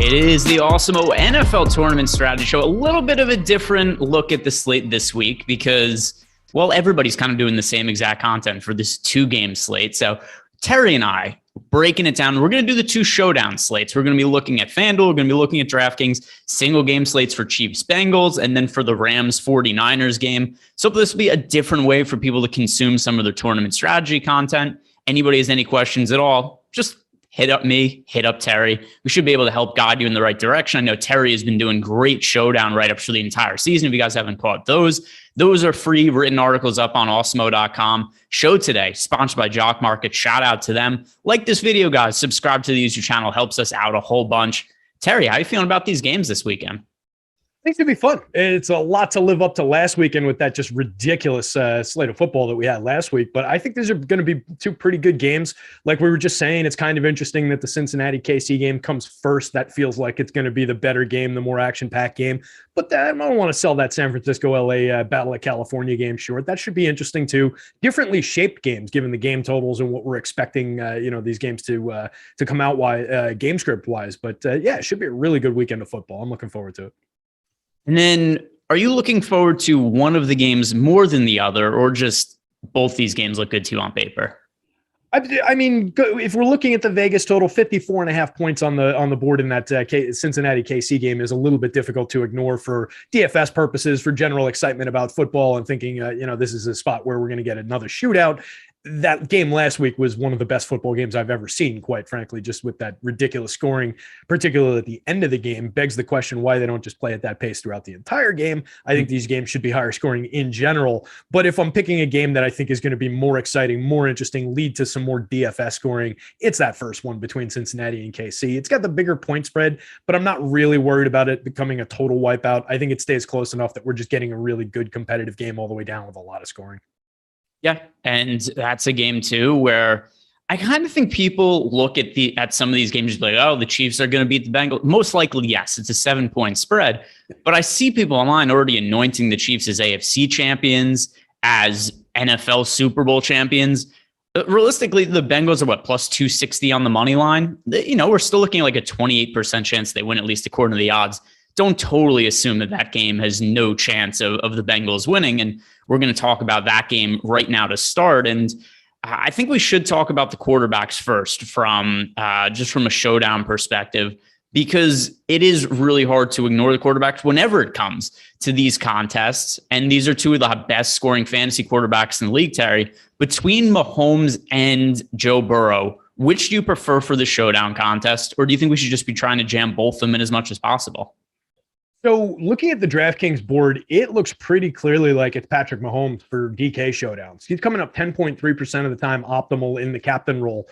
It is the Awesemo NFL Tournament Strategy Show. A little bit of a different look at the slate this week because, well, everybody's kind of doing the same exact content for this two-game slate. So Terry and I breaking it down. We're going to do the two showdown slates. We're going to be looking at FanDuel. We're going to be looking at DraftKings, single game slates for Chiefs Bengals, and then for the Rams 49ers game. So this will be a different way for people to consume some of their tournament strategy content. Anybody has any questions at all, just hit up me, hit up Terry. We should be able to help guide you in the right direction. I know Terry has been doing great showdown write-ups for the entire season. If you guys haven't caught those are free written articles up on awesemo.com. Show today, sponsored by Jock Market. Shout out to them. Like this video, guys. Subscribe to the YouTube channel. Helps us out a whole bunch. Terry, how are you feeling about these games this weekend? Think it'd be fun. It's a lot to live up to last weekend with that just ridiculous slate of football that we had last week. But I think these are going to be two pretty good games. Like we were just saying, it's kind of interesting that the Cincinnati KC game comes first. That feels like it's going to be the better game, the more action-packed game. But I don't want to sell that San Francisco LA Battle of California game short. That should be interesting too. Differently shaped games, given the game totals and what we're expecting. These games to come out game script wise. But yeah, it should be a really good weekend of football. I'm looking forward to it. And then are you looking forward to one of the games more than the other, or just both these games look good to you on paper? I mean, if we're looking at the Vegas total, 54.5 points on the board in that Cincinnati KC game is a little bit difficult to ignore for DFS purposes, for general excitement about football and thinking, this is a spot where we're going to get another shootout. That game last week was one of the best football games I've ever seen, quite frankly, just with that ridiculous scoring, particularly at the end of the game, begs the question why they don't just play at that pace throughout the entire game. I think these games should be higher scoring in general. But if I'm picking a game that I think is going to be more exciting, more interesting, lead to some more DFS scoring, it's that first one between Cincinnati and KC. It's got the bigger point spread, but I'm not really worried about it becoming a total wipeout. I think it stays close enough that we're just getting a really good competitive game all the way down with a lot of scoring. Yeah, and that's a game too where I kind of think people look at some of these games and be like, oh, the Chiefs are going to beat the Bengals. Most likely, yes, it's a 7-point spread. But I see people online already anointing the Chiefs as AFC champions, as NFL Super Bowl champions. Realistically, the Bengals are plus 260 on the money line. We're still looking at like a 28% chance they win, at least according to the odds. Don't totally assume that game has no chance of the Bengals winning. And we're going to talk about that game right now to start. And I think we should talk about the quarterbacks first from a showdown perspective, because it is really hard to ignore the quarterbacks whenever it comes to these contests. And these are two of the best scoring fantasy quarterbacks in the league, Terry. Between Mahomes and Joe Burrow, which do you prefer for the showdown contest? Or do you think we should just be trying to jam both of them in as much as possible? So looking at the DraftKings board, it looks pretty clearly like it's Patrick Mahomes for DK showdowns. He's coming up 10.3% of the time optimal in the captain role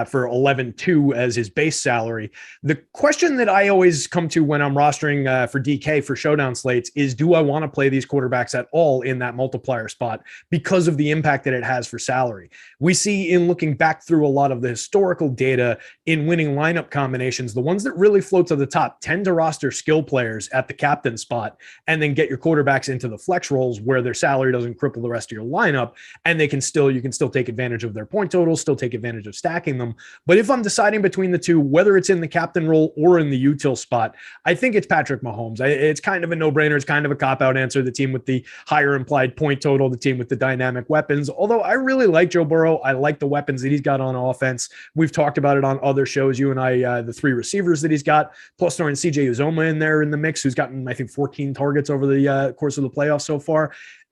for 11.2 as his base salary. The question that I always come to when I'm rostering for DK for showdown slates is, do I want to play these quarterbacks at all in that multiplier spot because of the impact that it has for salary? We see in looking back through a lot of the historical data in winning lineup combinations, the ones that really float to the top tend to roster skill players at the captain spot and then get your quarterbacks into the flex roles where their salary doesn't cripple the rest of your lineup, and you can still take advantage of their point totals, still take advantage of stacking them. But if I'm deciding between the two, whether it's in the captain role or in the util spot, I think it's Patrick Mahomes. It's kind of a no-brainer. It's kind of a cop-out answer. The team with the higher implied point total, the team with the dynamic weapons. Although I really like Joe Burrow. I like the weapons that he's got on offense. We've talked about it on other shows, you and I, the three receivers that he's got, plus throwing CJ Uzoma in there in the mix, who's gotten, I think, 14 targets over the course of the playoffs so far.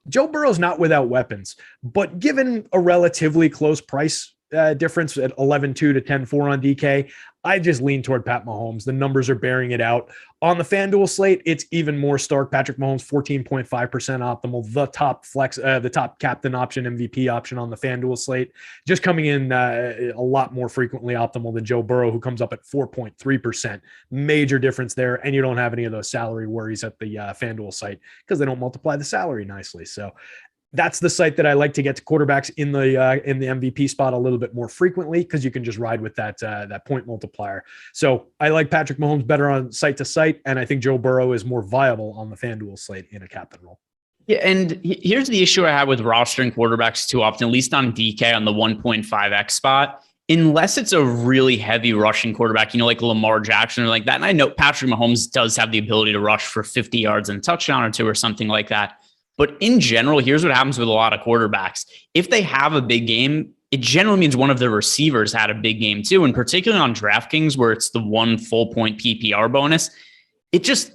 Joe Burrow's not without weapons, but given a relatively close price difference at 11.2 to 10.4 on DK, I just lean toward Pat Mahomes. The numbers are bearing it out. On the FanDuel slate, it's even more stark. Patrick Mahomes, 14.5% optimal, the top flex, the top captain option, MVP option on the FanDuel slate, just coming in a lot more frequently optimal than Joe Burrow, who comes up at 4.3%. Major difference there, and you don't have any of those salary worries at the FanDuel site because they don't multiply the salary nicely. So that's the site that I like to get to quarterbacks in the MVP spot a little bit more frequently, because you can just ride with that point multiplier. So I like Patrick Mahomes better on site to site, and I think Joe Burrow is more viable on the FanDuel slate in a captain role. Yeah, and here's the issue I have with rostering quarterbacks too often, at least on DK on the 1.5x spot. Unless it's a really heavy rushing quarterback, like Lamar Jackson or like that. And I know Patrick Mahomes does have the ability to rush for 50 yards and a touchdown or two or something like that. But in general, here's what happens with a lot of quarterbacks. If they have a big game, it generally means one of the receivers had a big game too. And particularly on DraftKings, where it's the 1 full point PPR bonus, it just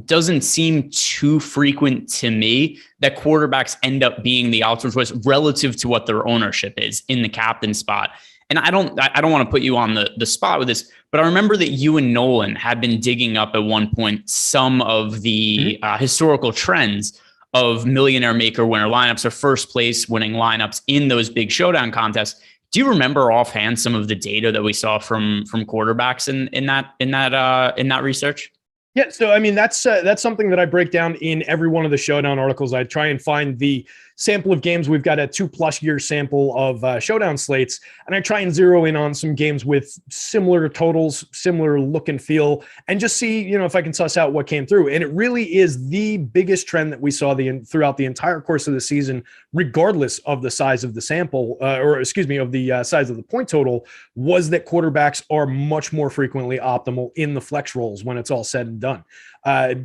doesn't seem too frequent to me that quarterbacks end up being the alternate choice relative to what their ownership is in the captain spot. And I don't want to put you on the spot with this, but I remember that you and Nolan had been digging up at one point some of the historical trends of millionaire maker winner lineups or first place winning lineups in those big showdown contests. Do you remember offhand some of the data that we saw from quarterbacks in that research? Yeah, so I mean that's something that I break down in every one of the Showdown articles. I try and find the sample of games. We've got a 2+ year sample of Showdown slates, and I try and zero in on some games with similar totals, similar look and feel, and just see if I can suss out what came through. And it really is the biggest trend that we saw throughout the entire course of the season, regardless of the size of the sample, of the size of the point total, was that quarterbacks are much more frequently optimal in the flex rolls when it's all said and done.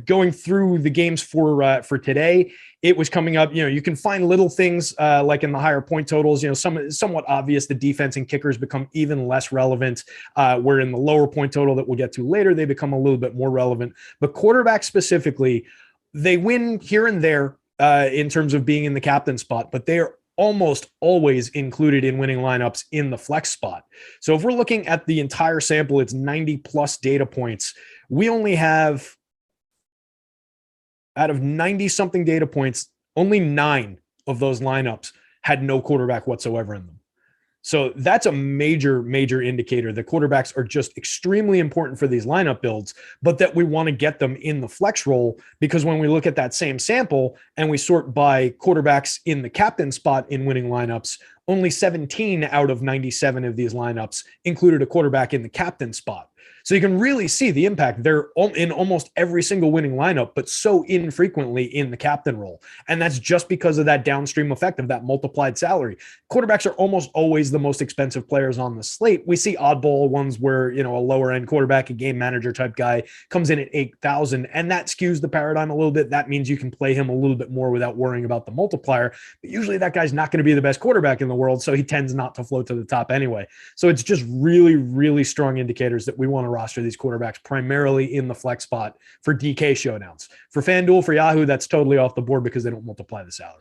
Going through the games for today, it was coming up. You can find little things like in the higher point totals. Somewhat obvious. The defense and kickers become even less relevant. Where in the lower point total that we'll get to later, they become a little bit more relevant. But quarterbacks specifically, they win here and there in terms of being in the captain spot, but they are almost always included in winning lineups in the flex spot. So if we're looking at the entire sample, it's 90 plus data points. We only have, out of 90 something data points, only 9 of those lineups had no quarterback whatsoever in them. So that's a major, major indicator that quarterbacks are just extremely important for these lineup builds, but that we want to get them in the flex role, because when we look at that same sample and we sort by quarterbacks in the captain spot in winning lineups, only 17 out of 97 of these lineups included a quarterback in the captain spot. So you can really see the impact. They're in almost every single winning lineup, but so infrequently in the captain role. And that's just because of that downstream effect of that multiplied salary. Quarterbacks are almost always the most expensive players on the slate. We see oddball ones where, a lower end quarterback, a game manager type guy comes in at 8,000, and that skews the paradigm a little bit. That means you can play him a little bit more without worrying about the multiplier. But usually that guy's not going to be the best quarterback in the world, so he tends not to float to the top anyway. So it's just really, really strong indicators that we want to roster these quarterbacks primarily in the flex spot for DK showdowns. For FanDuel, for Yahoo, that's totally off the board because they don't multiply the salary.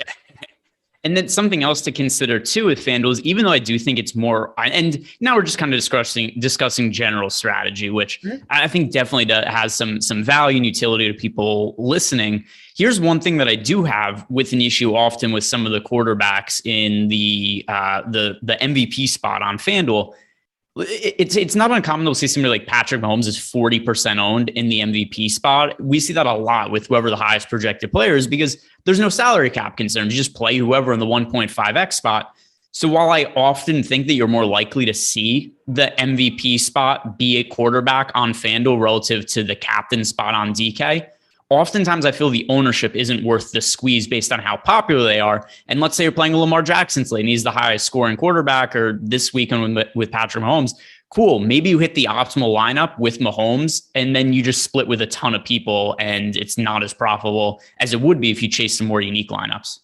And then something else to consider too with FanDuel is, even though I do think it's more, and now we're just kind of discussing general strategy, which I think definitely has some value and utility to people listening. Here's one thing that I do have with an issue often with some of the quarterbacks in the MVP spot on FanDuel. It's not uncommon to see somebody like Patrick Mahomes is 40% owned in the MVP spot. We see that a lot with whoever the highest projected player is, because there's no salary cap concerns. You just play whoever in the 1.5x spot. So while I often think that you're more likely to see the MVP spot be a quarterback on FanDuel relative to the captain spot on DK, oftentimes I feel the ownership isn't worth the squeeze based on how popular they are. And let's say you're playing a Lamar Jackson slate and he's the highest scoring quarterback, or this weekend with Patrick Mahomes. Cool. Maybe you hit the optimal lineup with Mahomes and then you just split with a ton of people, and it's not as profitable as it would be if you chase some more unique lineups.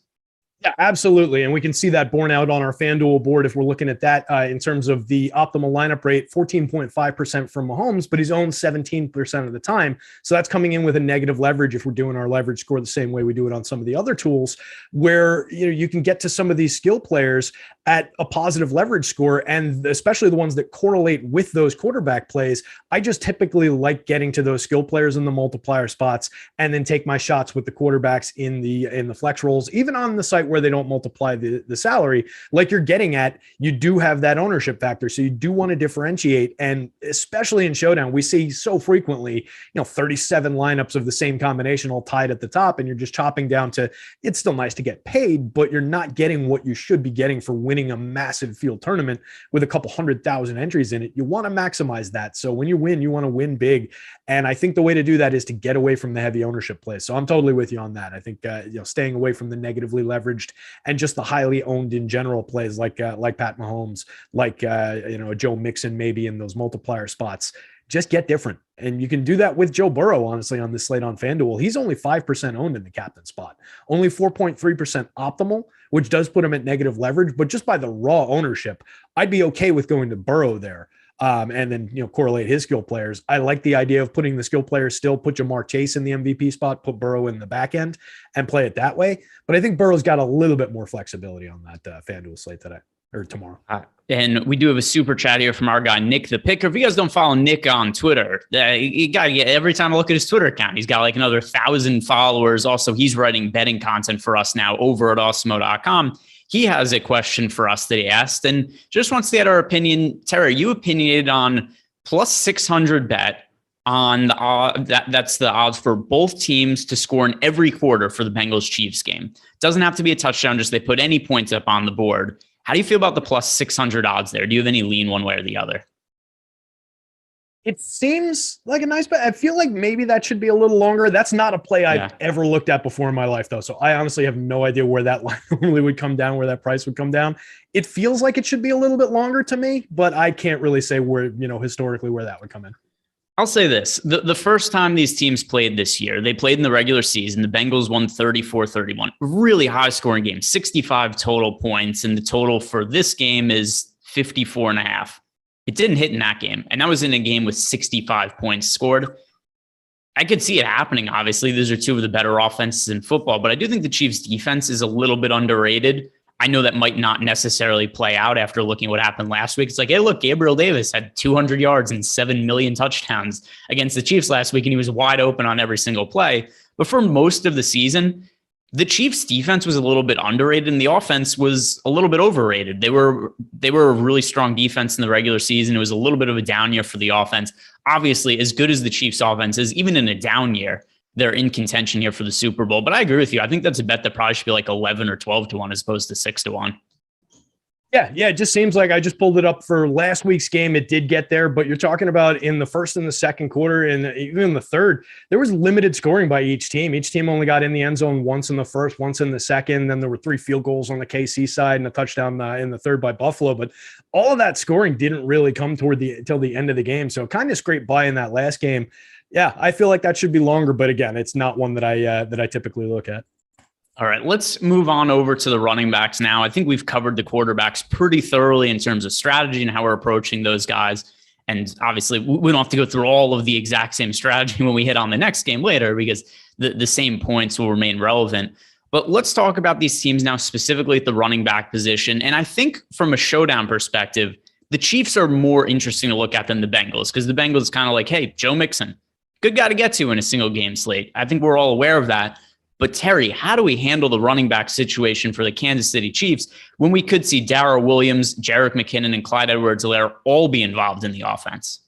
Yeah, absolutely. And we can see that borne out on our FanDuel board if we're looking at that in terms of the optimal lineup rate, 14.5% from Mahomes, but he's owned 17% of the time. So that's coming in with a negative leverage if we're doing our leverage score the same way we do it on some of the other tools, where you can get to some of these skill players at a positive leverage score, and especially the ones that correlate with those quarterback plays. I just typically like getting to those skill players in the multiplier spots and then take my shots with the quarterbacks in the flex rolls, even on the site where they don't multiply the salary. Like you're getting at, you do have that ownership factor. So you do want to differentiate. And especially in Showdown, we see so frequently, 37 lineups of the same combination all tied at the top, and you're just chopping down to, it's still nice to get paid, but you're not getting what you should be getting for winning a massive field tournament with a couple 100,000 entries in it. You want to maximize that. So when you win, you want to win big. And I think the way to do that is to get away from the heavy ownership plays. So I'm totally with you on that. I think, staying away from the negatively leveraged and just the highly owned in general plays like Pat Mahomes, like Joe Mixon, maybe in those multiplier spots. Just get different. And you can do that with Joe Burrow, honestly, on this slate on FanDuel. He's only 5% owned in the captain spot, only 4.3% optimal, which does put him at negative leverage. But just by the raw ownership, I'd be okay with going to Burrow there. And then, correlate his skill players. I like the idea of putting the skill players still, put Jamar Chase in the MVP spot, put Burrow in the back end and play it that way. But I think Burrow's got a little bit more flexibility on that FanDuel slate today or tomorrow. And we do have a super chat here from our guy, Nick the Picker. If you guys don't follow Nick on Twitter, you got to get, every time I look at his Twitter account, he's got like another 1,000 followers. Also, he's writing betting content for us now over at Awesemo.com. He has a question for us that he asked and just wants to get our opinion. Terry, are you opinionated on plus 600 bet on the that's the odds for both teams to score in every quarter for the Bengals Chiefs game. Doesn't have to be a touchdown, just they put any points up on the board. How do you feel about the plus 600 odds there? Do you have any lean one way or the other? It seems like a nice bet. I feel like maybe that should be a little longer. That's not a play I've ever looked at before in my life, though. So I honestly have no idea where that line normally would come down, where that price would come down. It feels like it should be a little bit longer to me, but I can't really say where, historically where that would come in. I'll say this. The first time these teams played this year, they played in the regular season. The Bengals won 34-31. Really high scoring game, 65 total points. And the total for this game is 54.5. It didn't hit in that game. And I was in a game with 65 points scored. I could see it happening. Obviously, those are two of the better offenses in football, but I do think the Chiefs defense is a little bit underrated. I know that might not necessarily play out after looking at what happened last week. It's like, hey, look, Gabriel Davis had 200 yards and 7 million touchdowns against the Chiefs last week, and he was wide open on every single play. But for most of the season, the Chiefs defense was a little bit underrated and the offense was a little bit overrated. They were a really strong defense in the regular season. It was a little bit of a down year for the offense. Obviously, as good as the Chiefs offense is, even in a down year, they're in contention here for the Super Bowl. But I agree with you. I think that's a bet that probably should be like 11 or 12 to 1 as opposed to 6 to 1. Yeah, it just seems like I just pulled it up for last week's game. It did get there, but you're talking about in the first and the second quarter and even in the third, there was limited scoring by each team. Each team only got in the end zone once in the first, once in the second. Then there were 3 field goals on the KC side and a touchdown in the third by Buffalo. But all of that scoring didn't really come till the end of the game. So kind of scraped by in that last game. Yeah, I feel like that should be longer, but again, it's not one that I typically look at. All right, let's move on over to the running backs now. I think we've covered the quarterbacks pretty thoroughly in terms of strategy and how we're approaching those guys. And obviously, we don't have to go through all of the exact same strategy when we hit on the next game later because the same points will remain relevant. But let's talk about these teams now, specifically at the running back position. And I think from a showdown perspective, the Chiefs are more interesting to look at than the Bengals because the Bengals kind of like, hey, Joe Mixon, good guy to get to in a single game slate. I think we're all aware of that. But Terry, how do we handle the running back situation for the Kansas City Chiefs when we could see Darrell Williams, Jerick McKinnon, and Clyde Edwards-Helaire all be involved in the offense?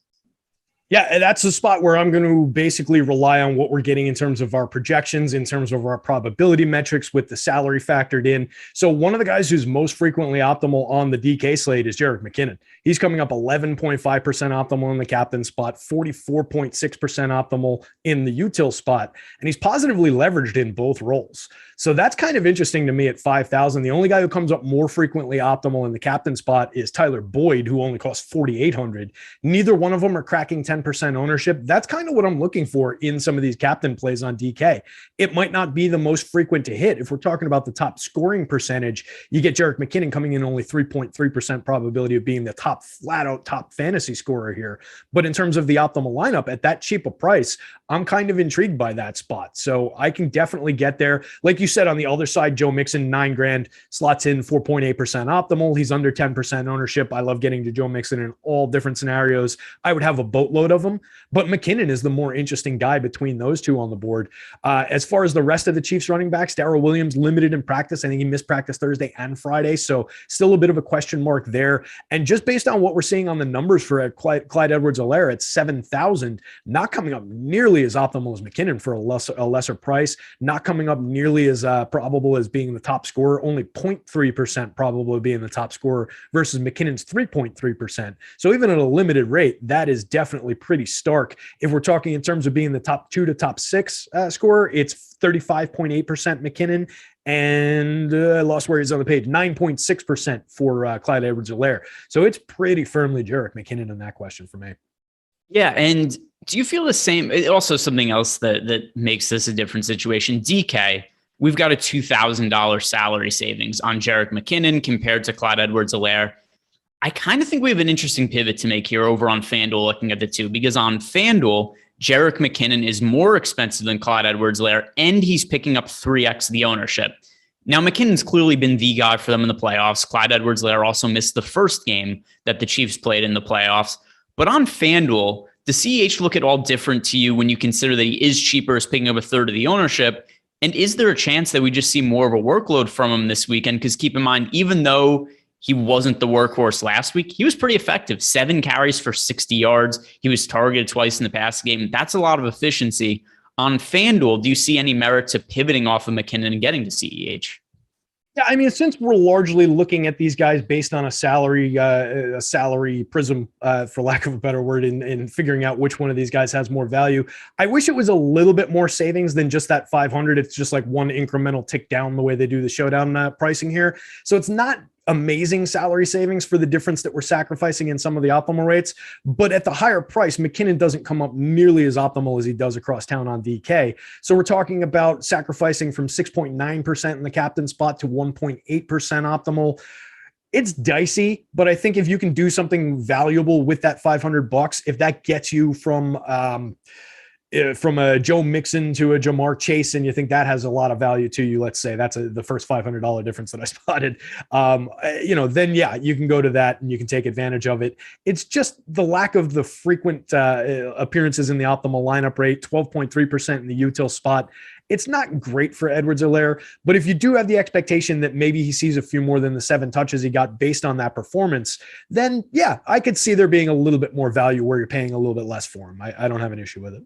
Yeah, that's the spot where I'm going to basically rely on what we're getting in terms of our projections, in terms of our probability metrics with the salary factored in. So one of the guys who's most frequently optimal on the DK slate is Jerick McKinnon. He's coming up 11.5% optimal in the captain spot, 44.6% optimal in the util spot, and he's positively leveraged in both roles. So that's kind of interesting to me at 5,000. The only guy who comes up more frequently optimal in the captain spot is Tyler Boyd, who only costs 4,800. Neither one of them are cracking 10% ownership. That's kind of what I'm looking for in some of these captain plays on DK. It might not be the most frequent to hit. If we're talking about the top scoring percentage, you get Jerick McKinnon coming in only 3.3% probability of being the flat out top fantasy scorer here. But in terms of the optimal lineup at that cheap a price, I'm kind of intrigued by that spot. So I can definitely get there. Like you said, on the other side, Joe Mixon, $9,000 slots in 4.8% optimal. He's under 10% ownership. I love getting to Joe Mixon in all different scenarios. I would have a boatload of them, but McKinnon is the more interesting guy between those two on the board. As far as the rest of the Chiefs running backs, Darrell Williams limited in practice. I think he missed practice Thursday and Friday. So still a bit of a question mark there. And just based on what we're seeing on the numbers for Clyde Edwards-Helaire at 7,000, not coming up nearly as optimal as McKinnon for a lesser price, not coming up nearly as probable as being the top scorer, only 0.3% probable of being the top scorer versus McKinnon's 3.3%. So even at a limited rate, that is definitely pretty stark. If we're talking in terms of being the top 2 to top 6 scorer, it's 35.8% McKinnon, and I lost where he's on the page, 9.6% for Clyde Edwards-Helaire. So it's pretty firmly Jerick McKinnon in that question for me. Yeah, and do you feel the same? Also, something else that makes this a different situation, DK, we've got a $2,000 salary savings on Jerick McKinnon compared to Clyde Edwards-Helaire. I kind of think we have an interesting pivot to make here over on FanDuel looking at the two, because on FanDuel, Jerick McKinnon is more expensive than Clyde Edwards-Helaire, and he's picking up 3x the ownership. Now, McKinnon's clearly been the guy for them in the playoffs. Clyde Edwards-Helaire also missed the first game that the Chiefs played in the playoffs. But on FanDuel, does CEH look at all different to you when you consider that he is cheaper, is picking up a third of the ownership? And is there a chance that we just see more of a workload from him this weekend? Because keep in mind, even though he wasn't the workhorse last week. He was pretty effective. 7 carries for 60 yards. He was targeted twice in the past game. That's a lot of efficiency. On FanDuel, do you see any merit to pivoting off of McKinnon and getting to CEH? Yeah, I mean, since we're largely looking at these guys based on a salary prism, for lack of a better word, in figuring out which one of these guys has more value, I wish it was a little bit more savings than just that 500. It's just like one incremental tick down the way they do the showdown pricing here. So it's not amazing salary savings for the difference that we're sacrificing in some of the optimal rates. But at the higher price, McKinnon doesn't come up nearly as optimal as he does across town on DK. So we're talking about sacrificing from 6.9% in the captain spot to 1.8% optimal. It's dicey, but I think if you can do something valuable with that $500, if that gets you from a Joe Mixon to a Jamar Chase, and you think that has a lot of value to you, let's say that's the first $500 difference that I spotted, then yeah, you can go to that and you can take advantage of it. It's just the lack of the frequent appearances in the optimal lineup rate, 12.3% in the util spot. It's not great for Edwards-Helaire, but if you do have the expectation that maybe he sees a few more than the 7 touches he got based on that performance, then yeah, I could see there being a little bit more value where you're paying a little bit less for him. I don't have an issue with it.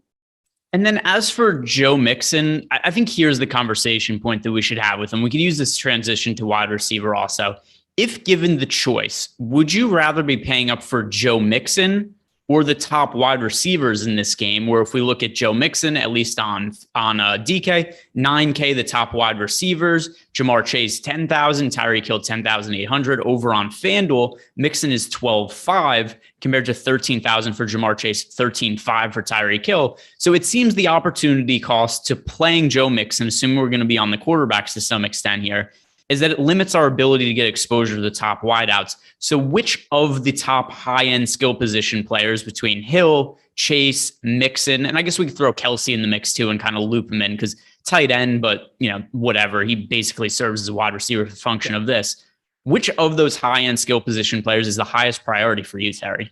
And then as for Joe Mixon, I think here's the conversation point that we should have with him. We could use this transition to wide receiver also. If given the choice, would you rather be paying up for Joe Mixon or the top wide receivers in this game? Where if we look at Joe Mixon, at least on DK, 9K, the top wide receivers, Jamar Chase, 10,000, Tyreek Hill, 10,800. Over on FanDuel, Mixon is 12,500 compared to 13,000 for Jamar Chase, 13,500 for Tyreek Hill. So it seems the opportunity cost to playing Joe Mixon, assuming we're going to be on the quarterbacks to some extent here, is that it limits our ability to get exposure to the top wideouts. So which of the top high-end skill position players between Hill, Chase, Mixon, and I guess we could throw Kelce in the mix too and kind of loop him in because tight end, but whatever. He basically serves as a wide receiver for the function of this. Which of those high-end skill position players is the highest priority for you, Terry?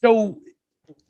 So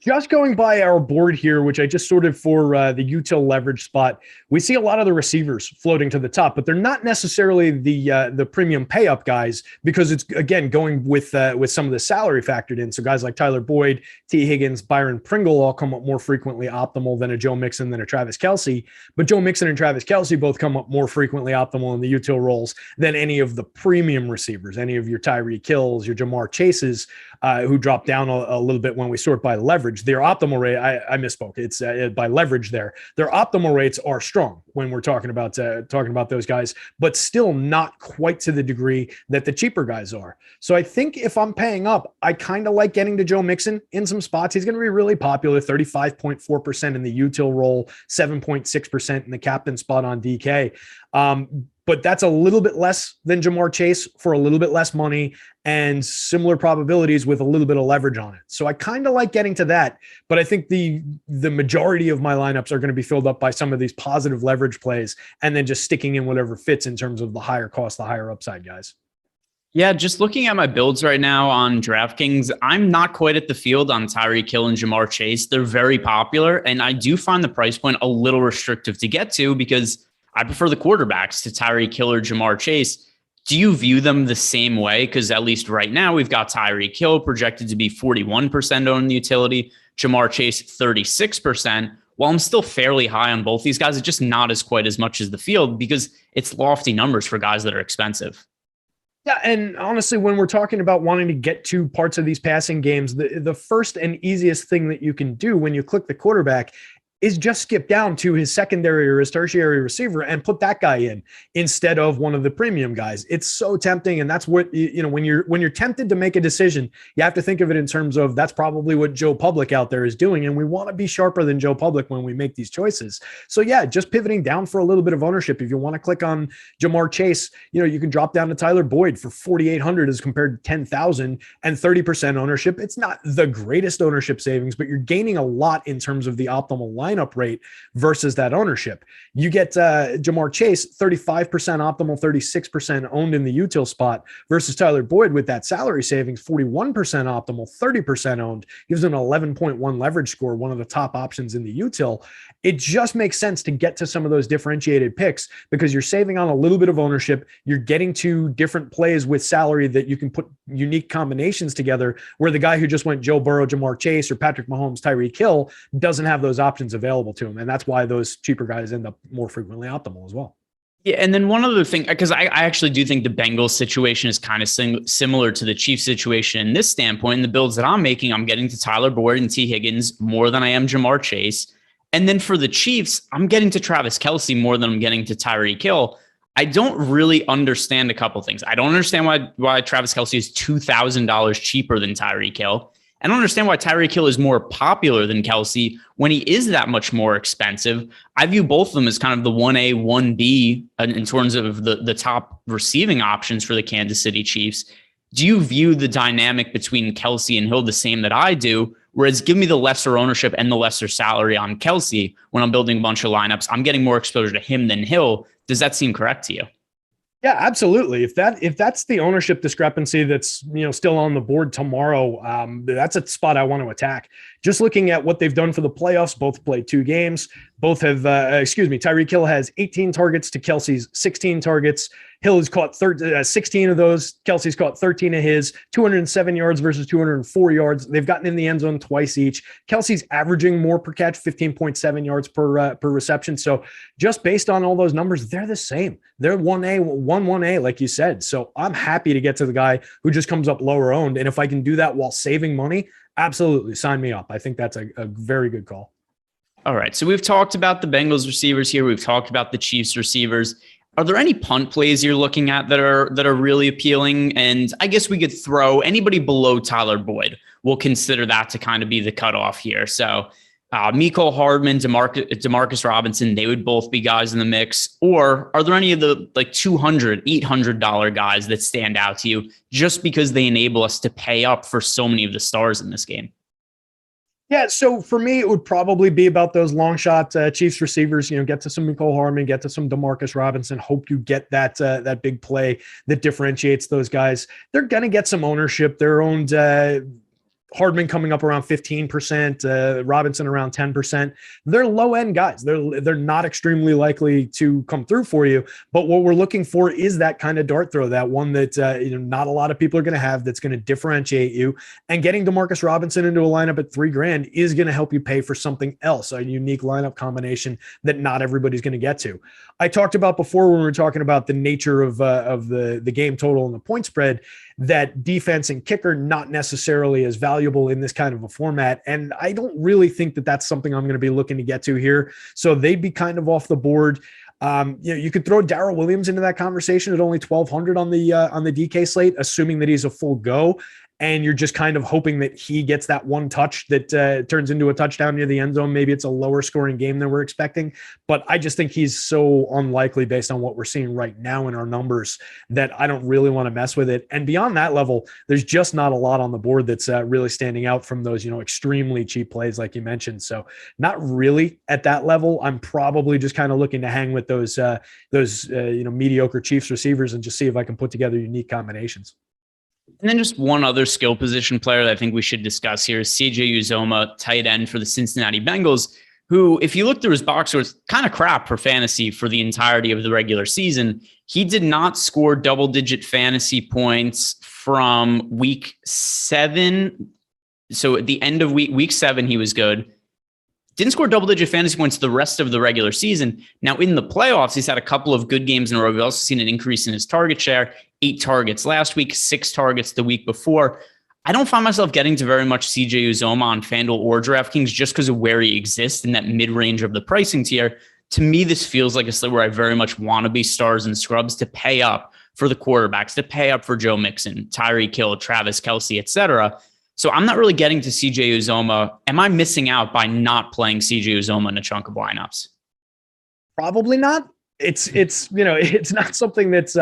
just going by our board here, which I just sorted for the util leverage spot, we see a lot of the receivers floating to the top, but they're not necessarily the premium pay up guys because it's, again, going with some of the salary factored in. So guys like Tyler Boyd, T. Higgins, Byron Pringle all come up more frequently optimal than a Joe Mixon than a Travis Kelce. But Joe Mixon and Travis Kelce both come up more frequently optimal in the util roles than any of the premium receivers, any of your Tyreek Hills, your Jamar Chases, who drop down a little bit when we sort by leverage. Their optimal rate, I misspoke. It's by leverage there. Their optimal rates are strong when we're talking about those guys, but still not quite to the degree that the cheaper guys are. So I think if I'm paying up, I kind of like getting to Joe Mixon in some spots. He's going to be really popular, 35.4% in the util role, 7.6% in the captain spot on DK. But that's a little bit less than Jamar Chase for a little bit less money and similar probabilities with a little bit of leverage on it. So I kind of like getting to that, but I think the majority of my lineups are going to be filled up by some of these positive leverage plays and then just sticking in whatever fits in terms of the higher cost, the higher upside guys. Yeah, just looking at my builds right now on DraftKings, I'm not quite at the field on Tyreek Hill and Jamar Chase. They're very popular, and I do find the price point a little restrictive to get to because I prefer the quarterbacks to Tyreek Hill or Jamar Chase. Do you view them the same way? Because at least right now, we've got Tyreek Hill projected to be 41% owned in the utility, Jamar Chase 36%. While I'm still fairly high on both these guys, it's just not as quite as much as the field because it's lofty numbers for guys that are expensive. Yeah, and honestly, when we're talking about wanting to get to parts of these passing games, the first and easiest thing that you can do when you click the quarterback is just skip down to his secondary or his tertiary receiver and put that guy in instead of one of the premium guys. It's so tempting. And that's what, when you're tempted to make a decision, you have to think of it in terms of that's probably what Joe Public out there is doing. And we want to be sharper than Joe Public when we make these choices. So yeah, just pivoting down for a little bit of ownership. If you want to click on Jamar Chase, you can drop down to Tyler Boyd for 4,800 as compared to 10,000 and 30% ownership. It's not the greatest ownership savings, but you're gaining a lot in terms of the optimal line lineup rate versus that ownership. You get Jamar Chase, 35% optimal, 36% owned in the util spot versus Tyler Boyd with that salary savings, 41% optimal, 30% owned, gives an 11.1 leverage score, one of the top options in the util. It just makes sense to get to some of those differentiated picks because you're saving on a little bit of ownership. You're getting to different plays with salary that you can put unique combinations together where the guy who just went Joe Burrow, Jamar Chase, or Patrick Mahomes, Tyreek Hill doesn't have those options available to him. And that's why those cheaper guys end up more frequently optimal as well. Yeah, and then one other thing, because I actually do think the Bengals situation is kind of similar to the Chiefs situation in this standpoint. In the builds that I'm making, I'm getting to Tyler Boyd and T. Higgins more than I am Jamar Chase. And then for the Chiefs, I'm getting to Travis Kelce more than I'm getting to Tyreek Hill. I don't really understand a couple things. I don't understand why Travis Kelce is $2,000 cheaper than Tyreek Hill. I don't understand why Tyreek Hill is more popular than Kelce when he is that much more expensive. I view both of them as kind of the 1A, 1B in terms of the top receiving options for the Kansas City Chiefs. Do you view the dynamic between Kelce and Hill the same that I do? Whereas give me the lesser ownership and the lesser salary on Kelce when I'm building a bunch of lineups, I'm getting more exposure to him than Hill. Does that seem correct to you? Yeah, absolutely. If that's the ownership discrepancy that's still on the board tomorrow, that's a spot I want to attack. Just looking at what they've done for the playoffs, both played 2 games. Both have, Tyreek Hill has 18 targets to Kelce's 16 targets. Hill has caught 16 of those. Kelce's caught 13 of his, 207 yards versus 204 yards. They've gotten in the end zone twice each. Kelce's averaging more per catch, 15.7 yards per reception. So just based on all those numbers, they're the same. They're 1A, like you said. So I'm happy to get to the guy who just comes up lower owned. And if I can do that while saving money, absolutely sign me up. I think that's a very good call. All right. So we've talked about the Bengals receivers here. We've talked about the Chiefs receivers. Are there any punt plays you're looking at that are really appealing? And I guess we could throw anybody below Tyler Boyd. We'll consider that to kind of be the cutoff here. So Mecole Hardman, Demarcus Robinson, they would both be guys in the mix. Or are there any of the like $200, $800 guys that stand out to you just because they enable us to pay up for so many of the stars in this game? Yeah, so for me, it would probably be about those long shot Chiefs receivers. Get to some Mecole Hardman, get to some Demarcus Robinson. Hope you get that big play that differentiates those guys. They're going to get some ownership. They're owned. Hardman coming up around 15%, Robinson around 10%. They're low-end guys. They're not extremely likely to come through for you. But what we're looking for is that kind of dart throw, that one that not a lot of people are going to have that's going to differentiate you. And getting Demarcus Robinson into a lineup at $3,000 is going to help you pay for something else, a unique lineup combination that not everybody's going to get to. I talked about before when we were talking about the nature of the game total and the point spread, that defense and kicker not necessarily as valuable in this kind of a format. And I don't really think that that's something I'm going to be looking to get to here. So they'd be kind of off the board. You could throw Darrell Williams into that conversation at only 1,200 on the DK slate, assuming that he's a full go. And you're just kind of hoping that he gets that one touch that turns into a touchdown near the end zone. Maybe it's a lower scoring game than we're expecting. But I just think he's so unlikely based on what we're seeing right now in our numbers that I don't really want to mess with it. And beyond that level, there's just not a lot on the board that's really standing out from those, extremely cheap plays like you mentioned. So not really at that level. I'm probably just kind of looking to hang with those mediocre Chiefs receivers and just see if I can put together unique combinations. And then just one other skill position player that I think we should discuss here is CJ Uzomah, tight end for the Cincinnati Bengals, who, if you look through his box score, is kind of crap for fantasy for the entirety of the regular season. He did not score double-digit fantasy points from week 7. So at the end of week 7, he was good. Didn't score double-digit fantasy points the rest of the regular season. Now, in the playoffs, he's had a couple of good games in a row. We've also seen an increase in his target share, 8 targets last week, 6 targets the week before. I don't find myself getting to very much CJ Uzomah on FanDuel or DraftKings just because of where he exists in that mid-range of the pricing tier. To me, this feels like a slate where I very much want to be stars and scrubs to pay up for the quarterbacks, to pay up for Joe Mixon, Tyreek Hill, Travis Kelce, etc. So I'm not really getting to CJ Uzomah. Am I missing out by not playing CJ Uzomah in a chunk of lineups? Probably not. It's not something that's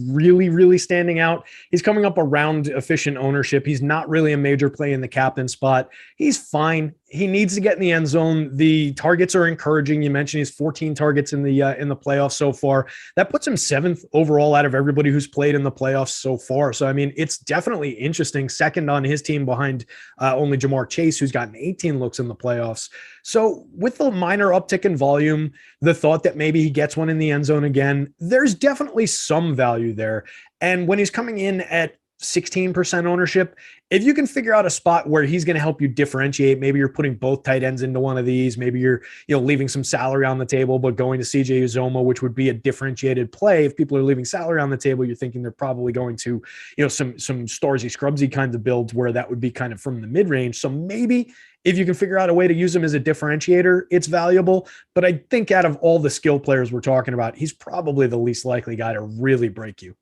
really, really standing out. He's coming up around efficient ownership. He's not really a major play in the captain spot. He's fine. he needs to get in the end zone. The targets are encouraging. You mentioned he's 14 targets in the playoffs so far. That puts him 7th overall out of everybody who's played in the playoffs so far. So, I mean, it's definitely interesting. Second on his team behind only Jamar Chase, who's gotten 18 looks in the playoffs. So with the minor uptick in volume, the thought that maybe he gets one in the end zone again, there's definitely some value there. And when he's coming in at 16% ownership, if you can figure out a spot where he's going to help you differentiate, maybe you're putting both tight ends into one of these, maybe you're leaving some salary on the table but going to CJ Uzomah, which would be a differentiated play. If people are leaving salary on the table, you're thinking they're probably going to some Starsy Scrubsy kinds of builds where that would be kind of from the mid-range. So maybe if you can figure out a way to use him as a differentiator, it's valuable. But I think out of all the skill players we're talking about, he's probably the least likely guy to really break you.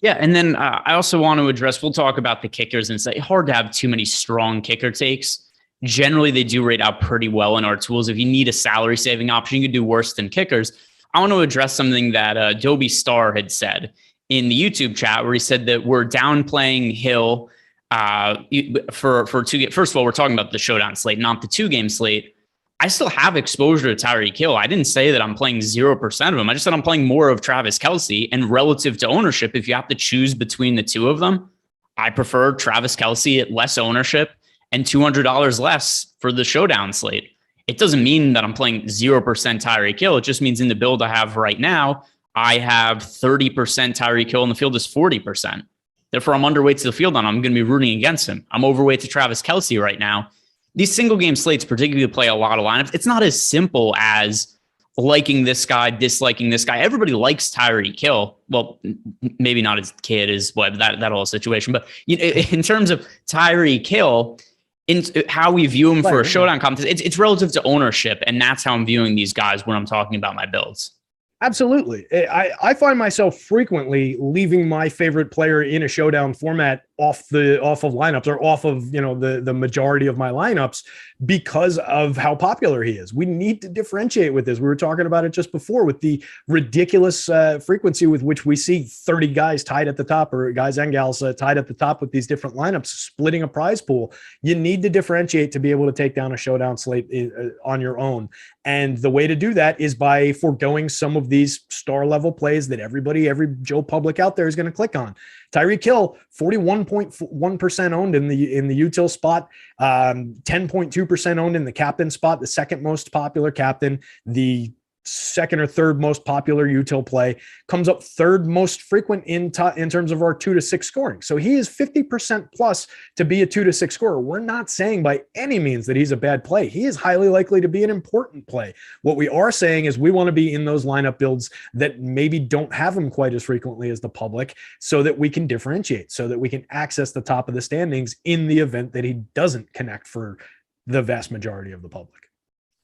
Yeah, and then I also want to address, we'll talk about the kickers, and it's hard to have too many strong kicker takes. Generally, they do rate out pretty well in our tools. If you need a salary saving option, you could do worse than kickers. I want to address something that Adobe Star had said in the YouTube chat, where he said that we're downplaying Hill for 2 games. First of all, we're talking about the Showdown slate, not the 2-game slate. I still have exposure to Tyreek Hill. I didn't say that I'm playing 0% of him. I just said I'm playing more of Travis Kelce. And relative to ownership, if you have to choose between the two of them, I prefer Travis Kelce at less ownership and $200 less for the Showdown slate. It doesn't mean that I'm playing 0% Tyreek Hill. It just means in the build I have right now, I have 30% Tyreek Hill and the field is 40%. Therefore, I'm underweight to the field and I'm going to be rooting against him. I'm overweight to Travis Kelce right now. These single game slates particularly play a lot of lineups. It's not as simple as liking this guy, disliking this guy. Everybody likes Tyreek Hill. Well, maybe not his kid is that whole situation. But in terms of Tyreek Hill, in how we view him for a Showdown contest, it's relative to ownership. And that's how I'm viewing these guys when I'm talking about my builds. Absolutely. I find myself frequently leaving my favorite player in a Showdown format off of lineups or off of, the majority of my lineups because of how popular he is. We need to differentiate with this. We were talking about it just before with the ridiculous frequency with which we see 30 guys tied at the top, or guys and gals tied at the top with these different lineups, splitting a prize pool. You need to differentiate to be able to take down a Showdown slate on your own. And the way to do that is by foregoing some of these star level plays that every Joe Public out there is going to click on. Tyreek Hill, 41.1% owned in the util spot, 10.2% owned in the captain spot, the second most popular captain, the second or third most popular util play, comes up third most frequent in terms of our 2 to 6 scoring. So he is 50% plus to be a 2 to 6 scorer. We're not saying by any means that he's a bad play. He is highly likely to be an important play. What we are saying is we want to be in those lineup builds that maybe don't have him quite as frequently as the public, so that we can differentiate, so that we can access the top of the standings in the event that he doesn't connect for the vast majority of the public.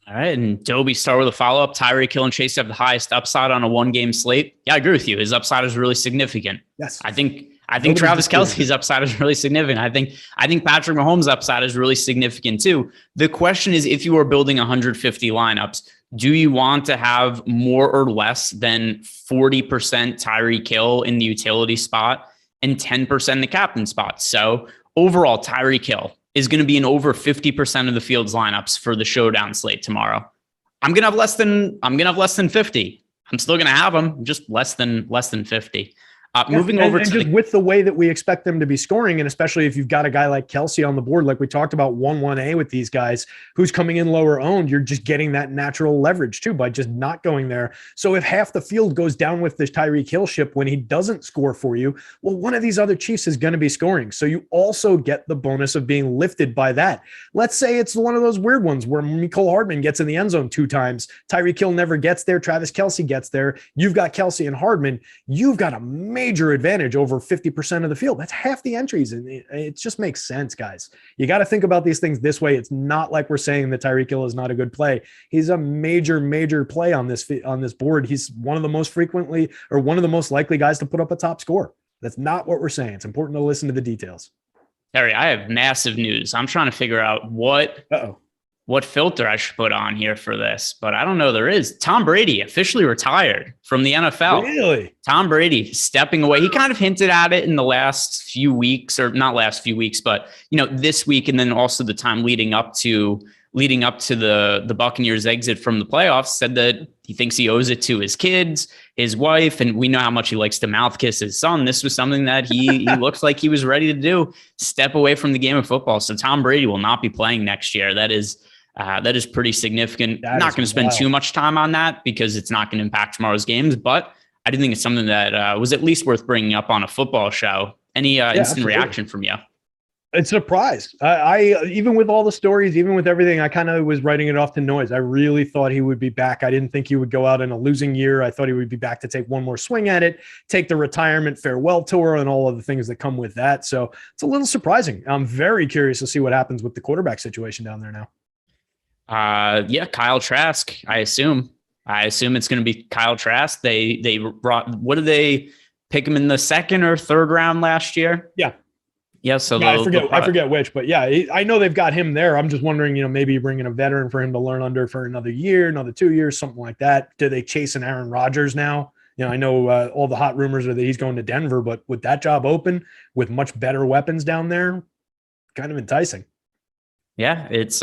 All right, and Dobie start with a follow-up. Tyreek Hill and Chase have the highest upside on a 1-game slate. Yeah, I agree with you. His upside is really significant. Yes. I think Travis Kelce's upside is really significant. I think Patrick Mahomes' upside is really significant too. The question is, if you are building 150 lineups, do you want to have more or less than 40% Tyreek Hill in the utility spot and 10% in the captain spot? So overall, Tyreek Hill is going to be in over 50% of the field's lineups for the Showdown slate tomorrow. I'm going to have less than 50. I'm still going to have them, just less than 50. Moving over to with the way that we expect them to be scoring, and especially if you've got a guy like Kelce on the board, like we talked about 1-1A with these guys, who's coming in lower owned, you're just getting that natural leverage too by just not going there. So if half the field goes down with this Tyreek Hill ship when he doesn't score for you, well, one of these other Chiefs is going to be scoring. So you also get the bonus of being lifted by that. Let's say it's one of those weird ones where Mecole Hardman gets in the end zone 2 times. Tyreek Hill never gets there. Travis Kelce gets there. You've got Kelce and Hardman. You've got a major advantage over 50% of the field. That's half the entries. And it just makes sense, guys. You got to think about these things this way. It's not like we're saying that Tyreek Hill is not a good play. He's a major play on this board. He's one of the most frequently, or one of the most likely guys to put up a top score. That's not what we're saying. It's important to listen to the details. Terry, I have massive news. I'm trying to figure out what what filter I should put on here for this, but I don't know there is. Tom Brady officially retired from the NFL. Really? Tom Brady stepping away. He kind of hinted at it in the last few weeks, or not last few weeks, but this week, and then also the time leading up to the Buccaneers exit from the playoffs, said that he thinks he owes it to his kids, his wife, and we know how much he likes to mouth kiss his son. This was something that he looks like he was ready to do, step away from the game of football. So Tom Brady will not be playing next year. That is pretty significant. Not going to spend too much time on that because it's not going to impact tomorrow's games, but I do think it's something that was at least worth bringing up on a football show. Any instant reaction from you? It's a surprise. I even with all the stories, even with everything, I kind of was writing it off to noise. I really thought he would be back. I didn't think he would go out in a losing year. I thought he would be back to take one more swing at it, take the retirement farewell tour and all of the things that come with that. So it's a little surprising. I'm very curious to see what happens with the quarterback situation down there now. Kyle Trask, I assume it's going to be Kyle Trask. They brought, what did they pick him in the second or third round last year? Yeah. Yeah. So I forget which, but yeah, I know they've got him there. I'm just wondering, maybe you bring in a veteran for him to learn under for another year, another 2 years, something like that. Do they chase an Aaron Rodgers now? I know all the hot rumors are that he's going to Denver, but with that job open with much better weapons down there, kind of enticing. Yeah, it's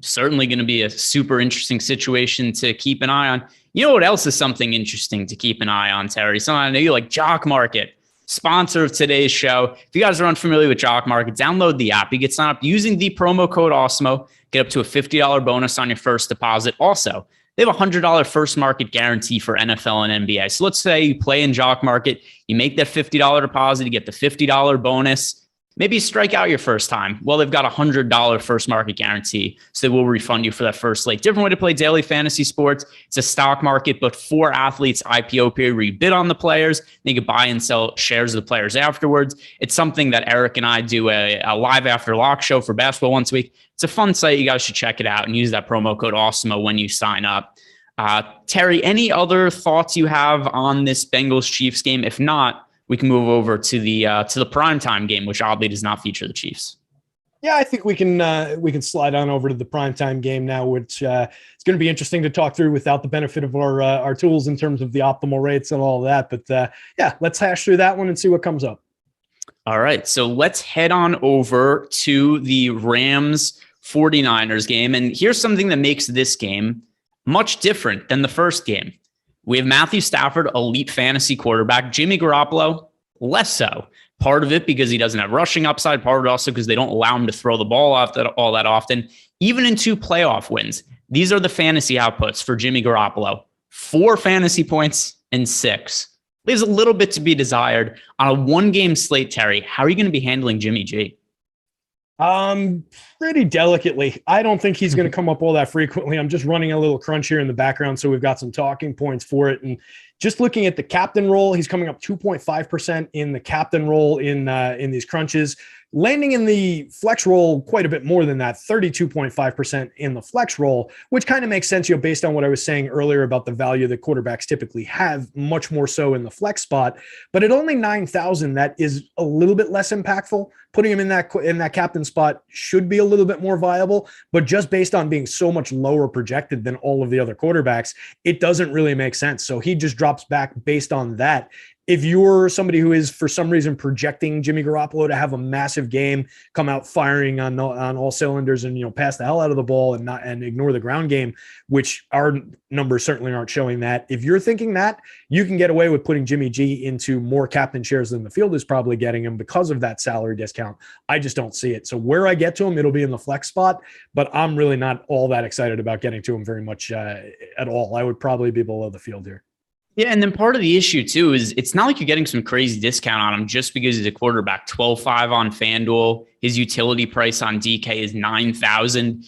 certainly going to be a super interesting situation to keep an eye on. You know what else is something interesting to keep an eye on, Terry? Something I know you like, Jock Market, sponsor of today's show. If you guys are unfamiliar with Jock Market, download the app. You get signed up using the promo code Awesemo, get up to a $50 bonus on your first deposit. Also, they have a $100 first market guarantee for NFL and NBA. So let's say you play in Jock Market, you make that $50 deposit, you get the $50 bonus. Maybe you strike out your first time. Well, they've got a $100 first market guarantee, so they will refund you for that first leg. Different way to play daily fantasy sports. It's a stock market, but for athletes IPO period where you bid on the players, then you can buy and sell shares of the players afterwards. It's something that Eric and I do a live after lock show for basketball once a week. It's a fun site. You guys should check it out and use that promo code Awesemo when you sign up. Terry, any other thoughts you have on this Bengals-Chiefs game? If not, we can move over to the primetime game, which oddly does not feature the Chiefs. Yeah, I think we can slide on over to the primetime game now, which it's going to be interesting to talk through without the benefit of our tools in terms of the optimal rates and all of that. But let's hash through that one and see what comes up. All right, so let's head on over to the Rams 49ers game. And here's something that makes this game much different than the first game. We have Matthew Stafford, elite fantasy quarterback. Jimmy Garoppolo, less so. Part of it because he doesn't have rushing upside. Part of it also because they don't allow him to throw the ball off all that often. Even in 2 playoff wins, these are the fantasy outputs for Jimmy Garoppolo. 4 fantasy points and 6. Leaves a little bit to be desired. On a 1-game slate, Terry, how are you going to be handling Jimmy G? Pretty delicately. I don't think he's going to come up all that frequently. I'm just running a little crunch here in the background, so we've got some talking points for it. And just looking at the captain role, he's coming up 2.5% in the captain role in these crunches. Landing in the flex roll quite a bit more than that, 32.5% in the flex roll, which kind of makes sense, based on what I was saying earlier about the value that quarterbacks typically have, much more so in the flex spot. But at only 9,000, that is a little bit less impactful. Putting him in that captain spot should be a little bit more viable, but just based on being so much lower projected than all of the other quarterbacks, it doesn't really make sense. So he just drops back based on that. If you're somebody who is for some reason projecting Jimmy Garoppolo to have a massive game, come out firing on all cylinders and pass the hell out of the ball and ignore the ground game, which our numbers certainly aren't showing that. If you're thinking that, you can get away with putting Jimmy G into more captain shares than the field is probably getting him because of that salary discount. I just don't see it. So where I get to him, it'll be in the flex spot, but I'm really not all that excited about getting to him very much at all. I would probably be below the field here. Yeah, and then part of the issue, too, is it's not like you're getting some crazy discount on him just because he's a quarterback. 12.5 on FanDuel. His utility price on DK is 9,000.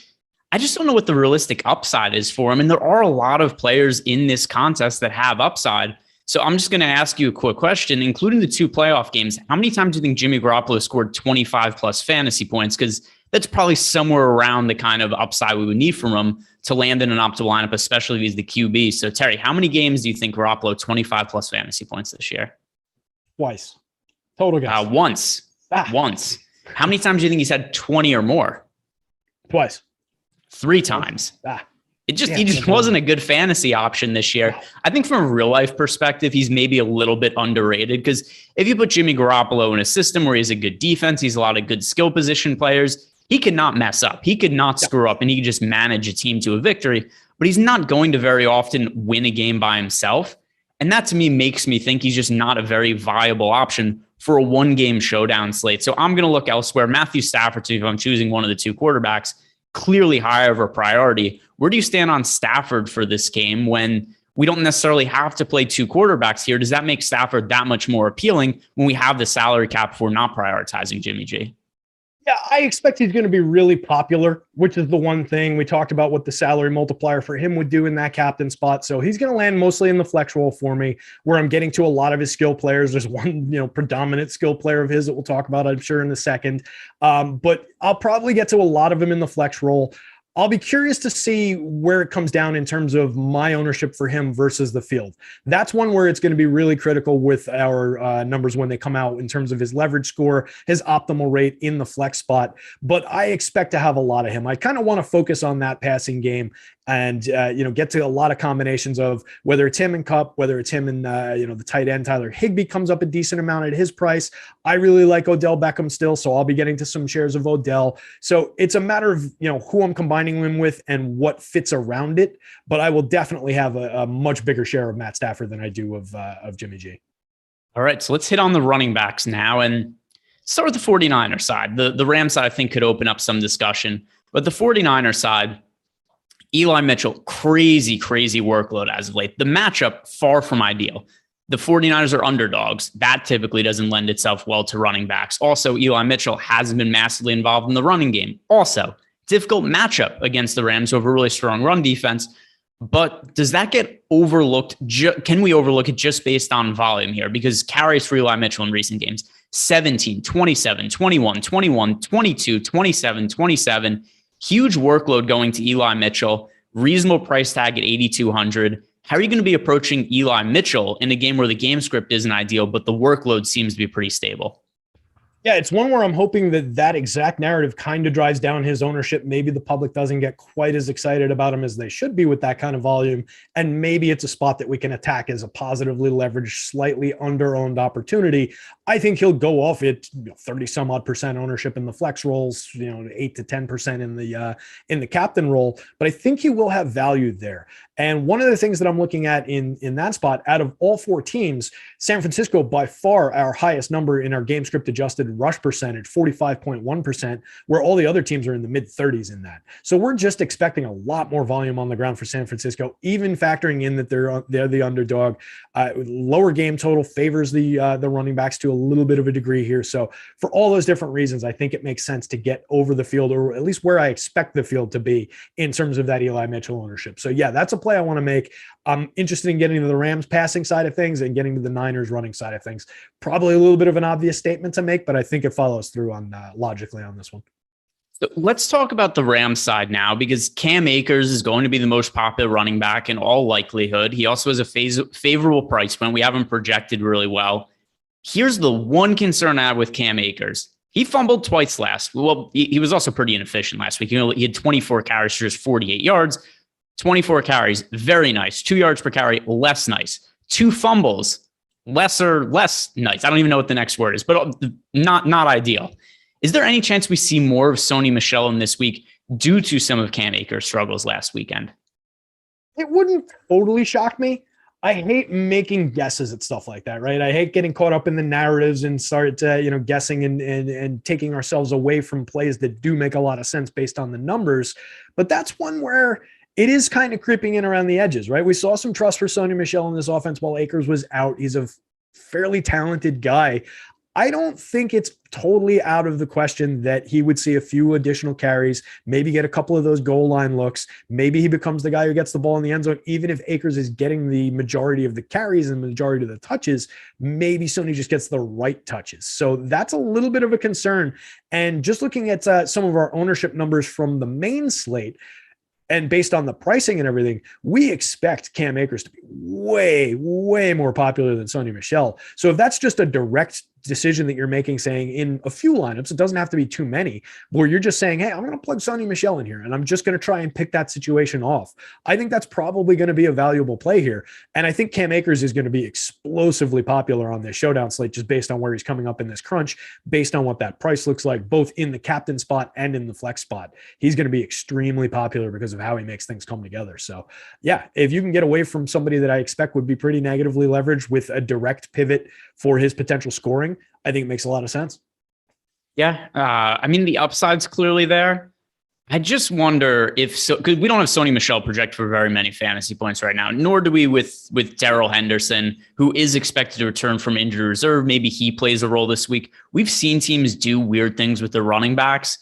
I just don't know what the realistic upside is for him. And there are a lot of players in this contest that have upside. So I'm just going to ask you a quick question, including the 2 playoff games. How many times do you think Jimmy Garoppolo scored 25 plus fantasy points? Because that's probably somewhere around the kind of upside we would need from him to land in an optimal lineup, especially if he's the QB. So, Terry, how many games do you think Garoppolo 25 plus fantasy points this year? Twice. Total guess. Once. How many times do you think he's had 20 or more? Twice. 3 times. He just wasn't a good fantasy option this year. I think from a real life perspective, he's maybe a little bit underrated because if you put Jimmy Garoppolo in a system where he has a good defense, he's a lot of good skill position players, he could not mess up. He could not screw up, and he could just manage a team to a victory. But he's not going to very often win a game by himself. And that to me makes me think he's just not a very viable option for a 1-game showdown slate. So I'm going to look elsewhere. Matthew Stafford, if I'm choosing one of the 2 quarterbacks, clearly higher of a priority. Where do you stand on Stafford for this game when we don't necessarily have to play 2 quarterbacks here? Does that make Stafford that much more appealing when we have the salary cap for not prioritizing Jimmy G? Yeah, I expect he's going to be really popular, which is the one thing we talked about what the salary multiplier for him would do in that captain spot. So he's going to land mostly in the flex role for me, where I'm getting to a lot of his skill players. There's one, predominant skill player of his that we'll talk about, I'm sure, in a second. But I'll probably get to a lot of him in the flex role. I'll be curious to see where it comes down in terms of my ownership for him versus the field. That's one where it's going to be really critical with our numbers when they come out in terms of his leverage score, his optimal rate in the flex spot. But I expect to have a lot of him. I kind of want to focus on that passing game and, get to a lot of combinations of whether it's him and Kupp, whether it's him and, the tight end, Tyler Higbee comes up a decent amount at his price. I really like Odell Beckham still, so I'll be getting to some shares of Odell. So it's a matter of, who I'm combining him with and what fits around it. But I will definitely have a much bigger share of Matt Stafford than I do of Jimmy G. All right, so let's hit on the running backs now and start with the 49er side. The Rams side, I think, could open up some discussion. But the 49er side, Eli Mitchell, crazy workload as of late. The matchup, far from ideal. The 49ers are underdogs. That typically doesn't lend itself well to running backs. Also, Eli Mitchell hasn't been massively involved in the running game. Also, difficult matchup against the Rams who have a really strong run defense. But does that get overlooked? Can we overlook it just based on volume here? Because carries for Eli Mitchell in recent games, 17, 27, 21, 21, 22, 27, 27. Huge workload going to Eli Mitchell, reasonable price tag at 8,200. How are you going to be approaching Eli Mitchell in a game where the game script isn't ideal, but the workload seems to be pretty stable? Yeah, it's one where I'm hoping that exact narrative kind of drives down his ownership. Maybe the public doesn't get quite as excited about him as they should be with that kind of volume. And maybe it's a spot that we can attack as a positively leveraged, slightly under-owned opportunity. I think he'll go off at 30 some odd percent ownership in the flex rolls, 8 to 10% in the captain role. But I think he will have value there. And one of the things that I'm looking at in that spot, out of all 4 teams, San Francisco by far our highest number in our game script adjusted rush percentage, 45.1%, where all the other teams are in the mid 30s in that. So we're just expecting a lot more volume on the ground for San Francisco, even factoring in that they're the underdog. Lower game total favors the running backs to a little bit of a degree here. So for all those different reasons, I think it makes sense to get over the field, or at least where I expect the field to be in terms of that Eli Mitchell ownership. So yeah, that's a play I want to make. I'm interested in getting to the Rams passing side of things and getting to the Niners running side of things. Probably a little bit of an obvious statement to make, but I think it follows through on logically on this one. So let's talk about the Rams side now, because Cam Akers is going to be the most popular running back in all likelihood. He also has a favorable price point. We have him projected really well. Here's the one concern I have with Cam Akers. He fumbled twice last. Well, he was also pretty inefficient last week. He had 24 carries for just 48 yards. 24 carries, very nice. 2 yards per carry, less nice. 2 fumbles, less nice. I don't even know what the next word is, but not ideal. Is there any chance we see more of Sony Michel in this week due to some of Cam Akers' struggles last weekend? It wouldn't totally shock me. I hate making guesses at stuff like that, right? I hate getting caught up in the narratives and start, guessing and taking ourselves away from plays that do make a lot of sense based on the numbers. But that's one where it is kind of creeping in around the edges, right? We saw some trust for Sony Michel in this offense while Akers was out. He's a fairly talented guy. I don't think it's totally out of the question that he would see a few additional carries, maybe get a couple of those goal line looks. Maybe he becomes the guy who gets the ball in the end zone. Even if Akers is getting the majority of the carries and the majority of the touches, maybe Sony just gets the right touches. So that's a little bit of a concern. And just looking at some of our ownership numbers from the main slate, and based on the pricing and everything, we expect Cam Akers to be way, way more popular than Sony Michel. So if that's just a direct decision that you're making, saying in a few lineups, it doesn't have to be too many, where you're just saying, hey, I'm going to plug Sonny Michel in here and I'm just going to try and pick that situation off. I think that's probably going to be a valuable play here. And I think Cam Akers is going to be explosively popular on this showdown slate, just based on where he's coming up in this crunch, based on what that price looks like, both in the captain spot and in the flex spot. He's going to be extremely popular because of how he makes things come together. So yeah, if you can get away from somebody that I expect would be pretty negatively leveraged with a direct pivot for his potential scoring, I think it makes a lot of sense. Yeah. I mean, the upside's clearly there. I just wonder because we don't have Sonny Michel projected for very many fantasy points right now, nor do we with Darrell Henderson, who is expected to return from injury reserve. Maybe he plays a role this week. We've seen teams do weird things with their running backs.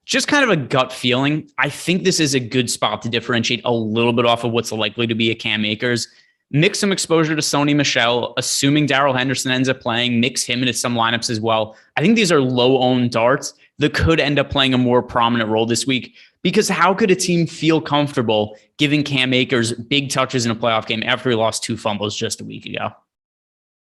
Just kind of a gut feeling. I think this is a good spot to differentiate a little bit off of what's likely to be a Cam Akers. Mix some exposure to Sonny Michel, assuming Darrell Henderson ends up playing, mix him into some lineups as well. I think these are low-owned darts that could end up playing a more prominent role this week, because how could a team feel comfortable giving Cam Akers big touches in a playoff game after he lost 2 fumbles just a week ago?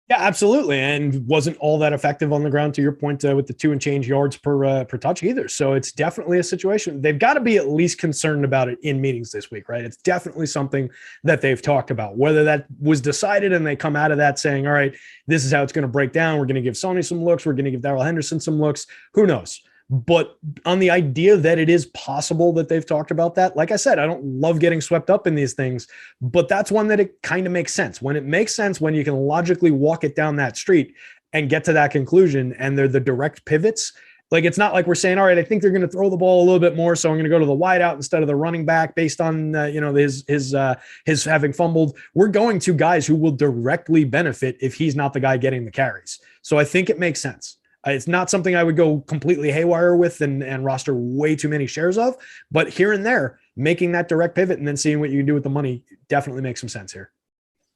Yeah, absolutely. And wasn't all that effective on the ground, to your point, with the 2 and change yards per touch either. So it's definitely a situation. They've got to be at least concerned about it in meetings this week, right? It's definitely something that they've talked about. Whether that was decided and they come out of that saying, all right, this is how it's going to break down. We're going to give Sony some looks. We're going to give Darrell Henderson some looks. Who knows? But on the idea that it is possible that they've talked about that, like I said, I don't love getting swept up in these things, but that's one that it kind of makes sense. When it makes sense, when you can logically walk it down that street and get to that conclusion, and they're the direct pivots. Like, it's not like we're saying, all right, I think they're going to throw the ball a little bit more, so I'm going to go to the wide out instead of the running back based on his having fumbled. We're going to guys who will directly benefit if he's not the guy getting the carries. So I think it makes sense. It's not something I would go completely haywire with and roster way too many shares of, but here and there, making that direct pivot and then seeing what you can do with the money definitely makes some sense here.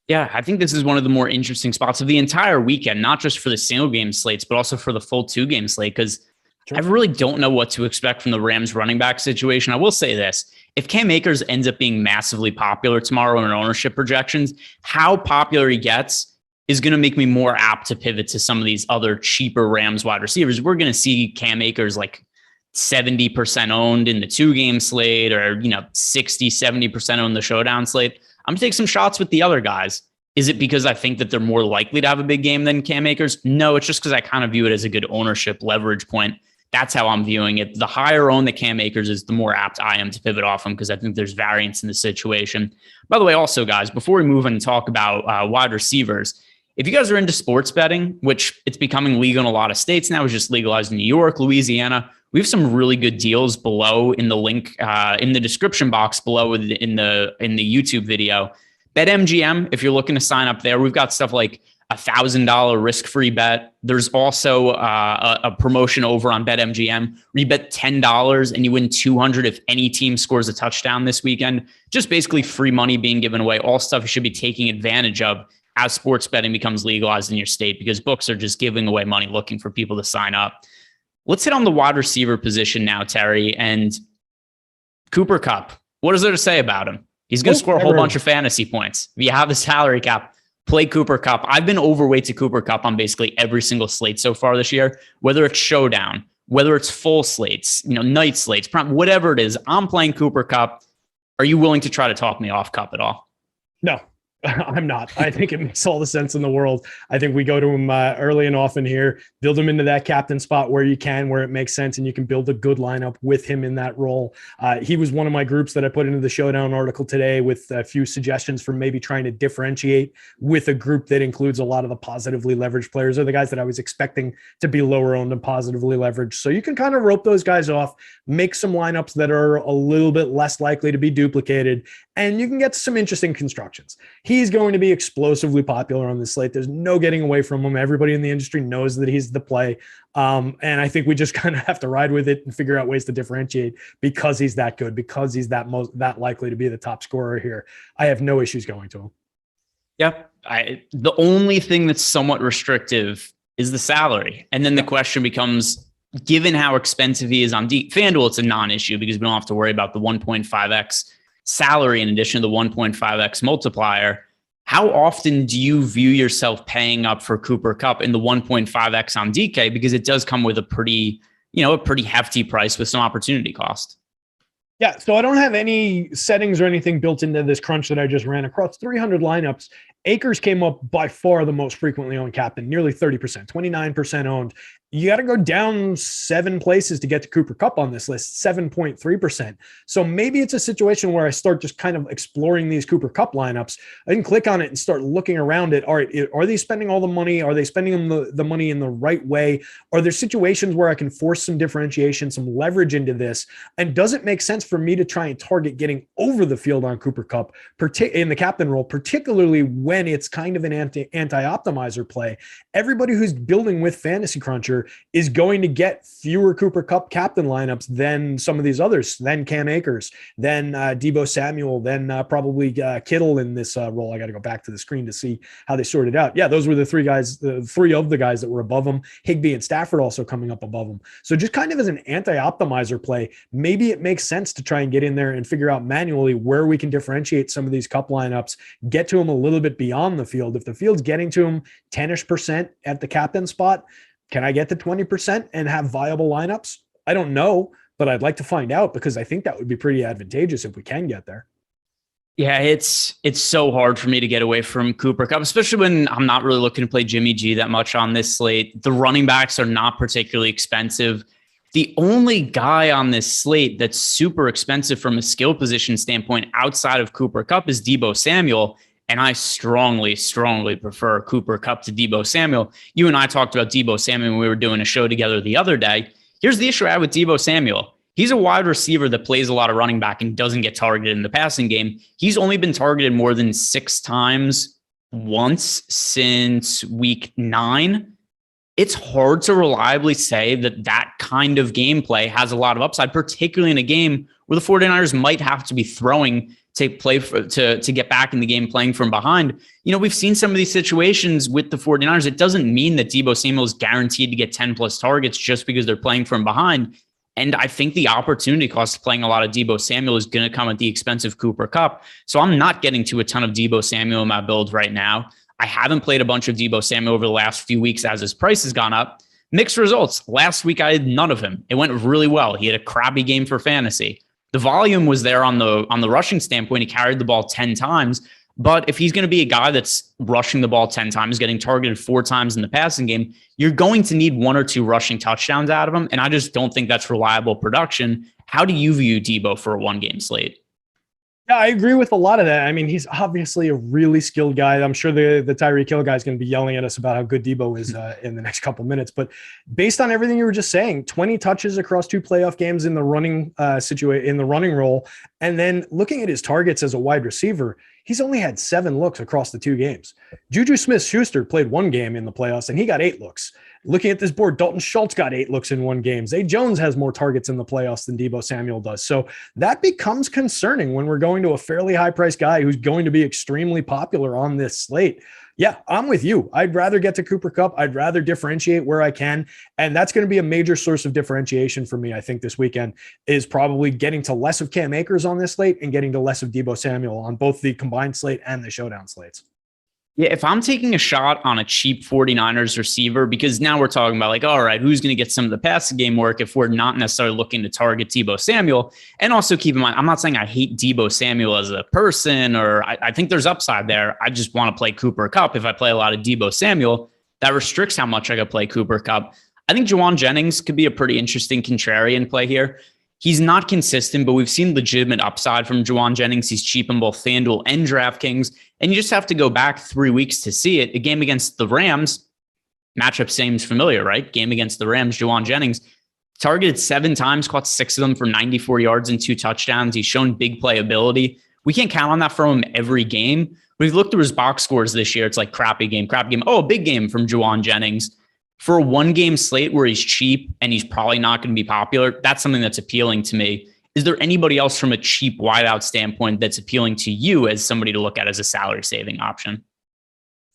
Yeah, I think this is one of the more interesting spots of the entire weekend, not just for the single game slates, but also for the full 2-game slate, because I really don't know what to expect from the Rams running back situation. I will say this. If Cam Akers ends up being massively popular tomorrow in ownership projections, how popular he gets is going to make me more apt to pivot to some of these other cheaper Rams wide receivers. We're going to see Cam Akers like 70% owned in the 2-game slate, or 60, 70% owned the showdown slate. I'm going to take some shots with the other guys. Is it because I think that they're more likely to have a big game than Cam Akers? No, it's just because I kind of view it as a good ownership leverage point. That's how I'm viewing it. The higher owned that Cam Akers is, the more apt I am to pivot off him, because I think there's variance in the situation. By the way, also, guys, before we move on and talk about wide receivers, if you guys are into sports betting, which it's becoming legal in a lot of states now, it's just legalized in New York, Louisiana, we have some really good deals below in the link in the description box below in the YouTube video. BetMGM, if you're looking to sign up there, we've got stuff like $1,000 risk-free bet. There's also a promotion over on BetMGM where you bet $10 and you win $200 if any team scores a touchdown this weekend. Just basically free money being given away. All stuff you should be taking advantage of as sports betting becomes legalized in your state, because books are just giving away money looking for people to sign up. Let's hit on the wide receiver position now, Terry, and Cooper Kupp. What is there to say about him? He's going to score a whole bunch of fantasy points. If you have the salary cap, play Cooper Kupp. I've been overweight to Cooper Kupp on basically every single slate so far this year, whether it's showdown, whether it's full slates, night slates, whatever it is. I'm playing Cooper Kupp. Are you willing to try to talk me off Kupp at all? No. I'm not. I think it makes all the sense in the world. I think we go to him early and often here, build him into that captain spot where you can, where it makes sense, and you can build a good lineup with him in that role. He was one of my groups that I put into the Showdown article today with a few suggestions for maybe trying to differentiate with a group that includes a lot of the positively leveraged players, or the guys that I was expecting to be lower owned and positively leveraged. So you can kind of rope those guys off, make some lineups that are a little bit less likely to be duplicated, and you can get some interesting constructions. He's going to be explosively popular on this slate. There's no getting away from him. Everybody in the industry knows that he's the play. And I think we just kind of have to ride with it and figure out ways to differentiate, because he's that good, because he's that likely to be the top scorer here. I have no issues going to him. Yeah. The only thing that's somewhat restrictive is the salary. And then the question becomes, given how expensive he is on FanDuel, it's a non-issue because we don't have to worry about the 1.5x salary in addition to the 1.5x multiplier. How often do you view yourself paying up for Cooper Kupp in the 1.5x on DK? Because it does come with a pretty hefty price with some opportunity cost. Yeah, so I don't have any settings or anything built into this crunch that I just ran across 300 lineups. Akers came up by far the most frequently owned captain, nearly 30%, 29% owned. You got to go down 7 places to get to Cooper Kupp on this list, 7.3%. So maybe it's a situation where I start just kind of exploring these Cooper Kupp lineups. I can click on it and start looking around it. All right, are they spending all the money? Are they spending the money in the right way? Are there situations where I can force some differentiation, some leverage into this? And does it make sense for me to try and target getting over the field on Cooper Kupp in the captain role, particularly when it's kind of an anti-optimizer play? Everybody who's building with Fantasy Cruncher is going to get fewer Cooper Kupp captain lineups than some of these others, than Cam Akers, than Deebo Samuel, than probably Kittle in this role. I got to go back to the screen to see how they sorted out. Yeah, those were the 3 guys, the 3 of the guys that were above them. Higbee and Stafford also coming up above them. So just kind of as an anti-optimizer play, maybe it makes sense to try and get in there and figure out manually where we can differentiate some of these Kupp lineups, get to them a little bit beyond the field. If the field's getting to them 10-ish% at the captain spot, can I get to 20% and have viable lineups? I don't know, but I'd like to find out because I think that would be pretty advantageous if we can get there. Yeah, it's so hard for me to get away from Cooper Kupp, especially when I'm not really looking to play Jimmy G that much on this slate. The running backs are not particularly expensive. The only guy on this slate that's super expensive from a skill position standpoint outside of Cooper Kupp is Deebo Samuel. And I strongly, strongly prefer Cooper Kupp to Deebo Samuel. You and I talked about Deebo Samuel when we were doing a show together the other day. Here's the issue I have with Deebo Samuel. He's a wide receiver that plays a lot of running back and doesn't get targeted in the passing game. He's only been targeted more than 6 times once since week 9. It's hard to reliably say that kind of gameplay has a lot of upside, particularly in a game where the 49ers might have to be throwing to get back in the game playing from behind. We've seen some of these situations with the 49ers. It doesn't mean that Deebo Samuel is guaranteed to get 10 plus targets just because they're playing from behind. And I think the opportunity cost of playing a lot of Deebo Samuel is going to come at the expense of Cooper Kupp. So I'm not getting to a ton of Deebo Samuel in my build right now. I haven't played a bunch of Deebo Samuel over the last few weeks as his price has gone up. Mixed results. Last week, I had none of him. It went really well. He had a crappy game for fantasy. The volume was there on the rushing standpoint. He carried the ball 10 times. But if he's going to be a guy that's rushing the ball 10 times, getting targeted 4 times in the passing game, you're going to need 1 or 2 rushing touchdowns out of him. And I just don't think that's reliable production. How do you view Deebo for a 1-game slate? Yeah, I agree with a lot of that. I mean, he's obviously a really skilled guy. I'm sure the Tyreek Hill guy is going to be yelling at us about how good Deebo is in the next couple minutes. But based on everything you were just saying, 20 touches across 2 playoff games in the running in the running role, and then looking at his targets as a wide receiver, he's only had 7 looks across the 2 games. Juju Smith-Schuster played 1 game in the playoffs, and he got 8 looks. Looking at this board, Dalton Schultz got 8 looks in 1 game. Zay Jones has more targets in the playoffs than Deebo Samuel does. So that becomes concerning when we're going to a fairly high-priced guy who's going to be extremely popular on this slate. Yeah, I'm with you. I'd rather get to Cooper Kupp. I'd rather differentiate where I can. And that's going to be a major source of differentiation for me, I think, this weekend, is probably getting to less of Cam Akers on this slate and getting to less of Deebo Samuel on both the combined slate and the showdown slates. Yeah, if I'm taking a shot on a cheap 49ers receiver, because now we're talking about all right, who's going to get some of the passing game work if we're not necessarily looking to target Deebo Samuel? And also keep in mind, I'm not saying I hate Deebo Samuel as a person, or I think there's upside there. I just want to play Cooper Kupp. If I play a lot of Deebo Samuel, that restricts how much I could play Cooper Kupp. I think Juwan Jennings could be a pretty interesting contrarian play here. He's not consistent, but we've seen legitimate upside from Juwan Jennings. He's cheap in both FanDuel and DraftKings. And you just have to go back 3 weeks to see it. A game against the Rams, matchup seems familiar, right? Game against the Rams, Juwan Jennings targeted 7 times, caught 6 of them for 94 yards and 2 touchdowns. He's shown big playability. We can't count on that from him every game. We've looked through his box scores this year. It's like crappy game. Oh, big game from Juwan Jennings. For a 1-game slate where he's cheap and he's probably not going to be popular, that's something that's appealing to me. Is there anybody else from a cheap wideout standpoint that's appealing to you as somebody to look at as a salary saving option?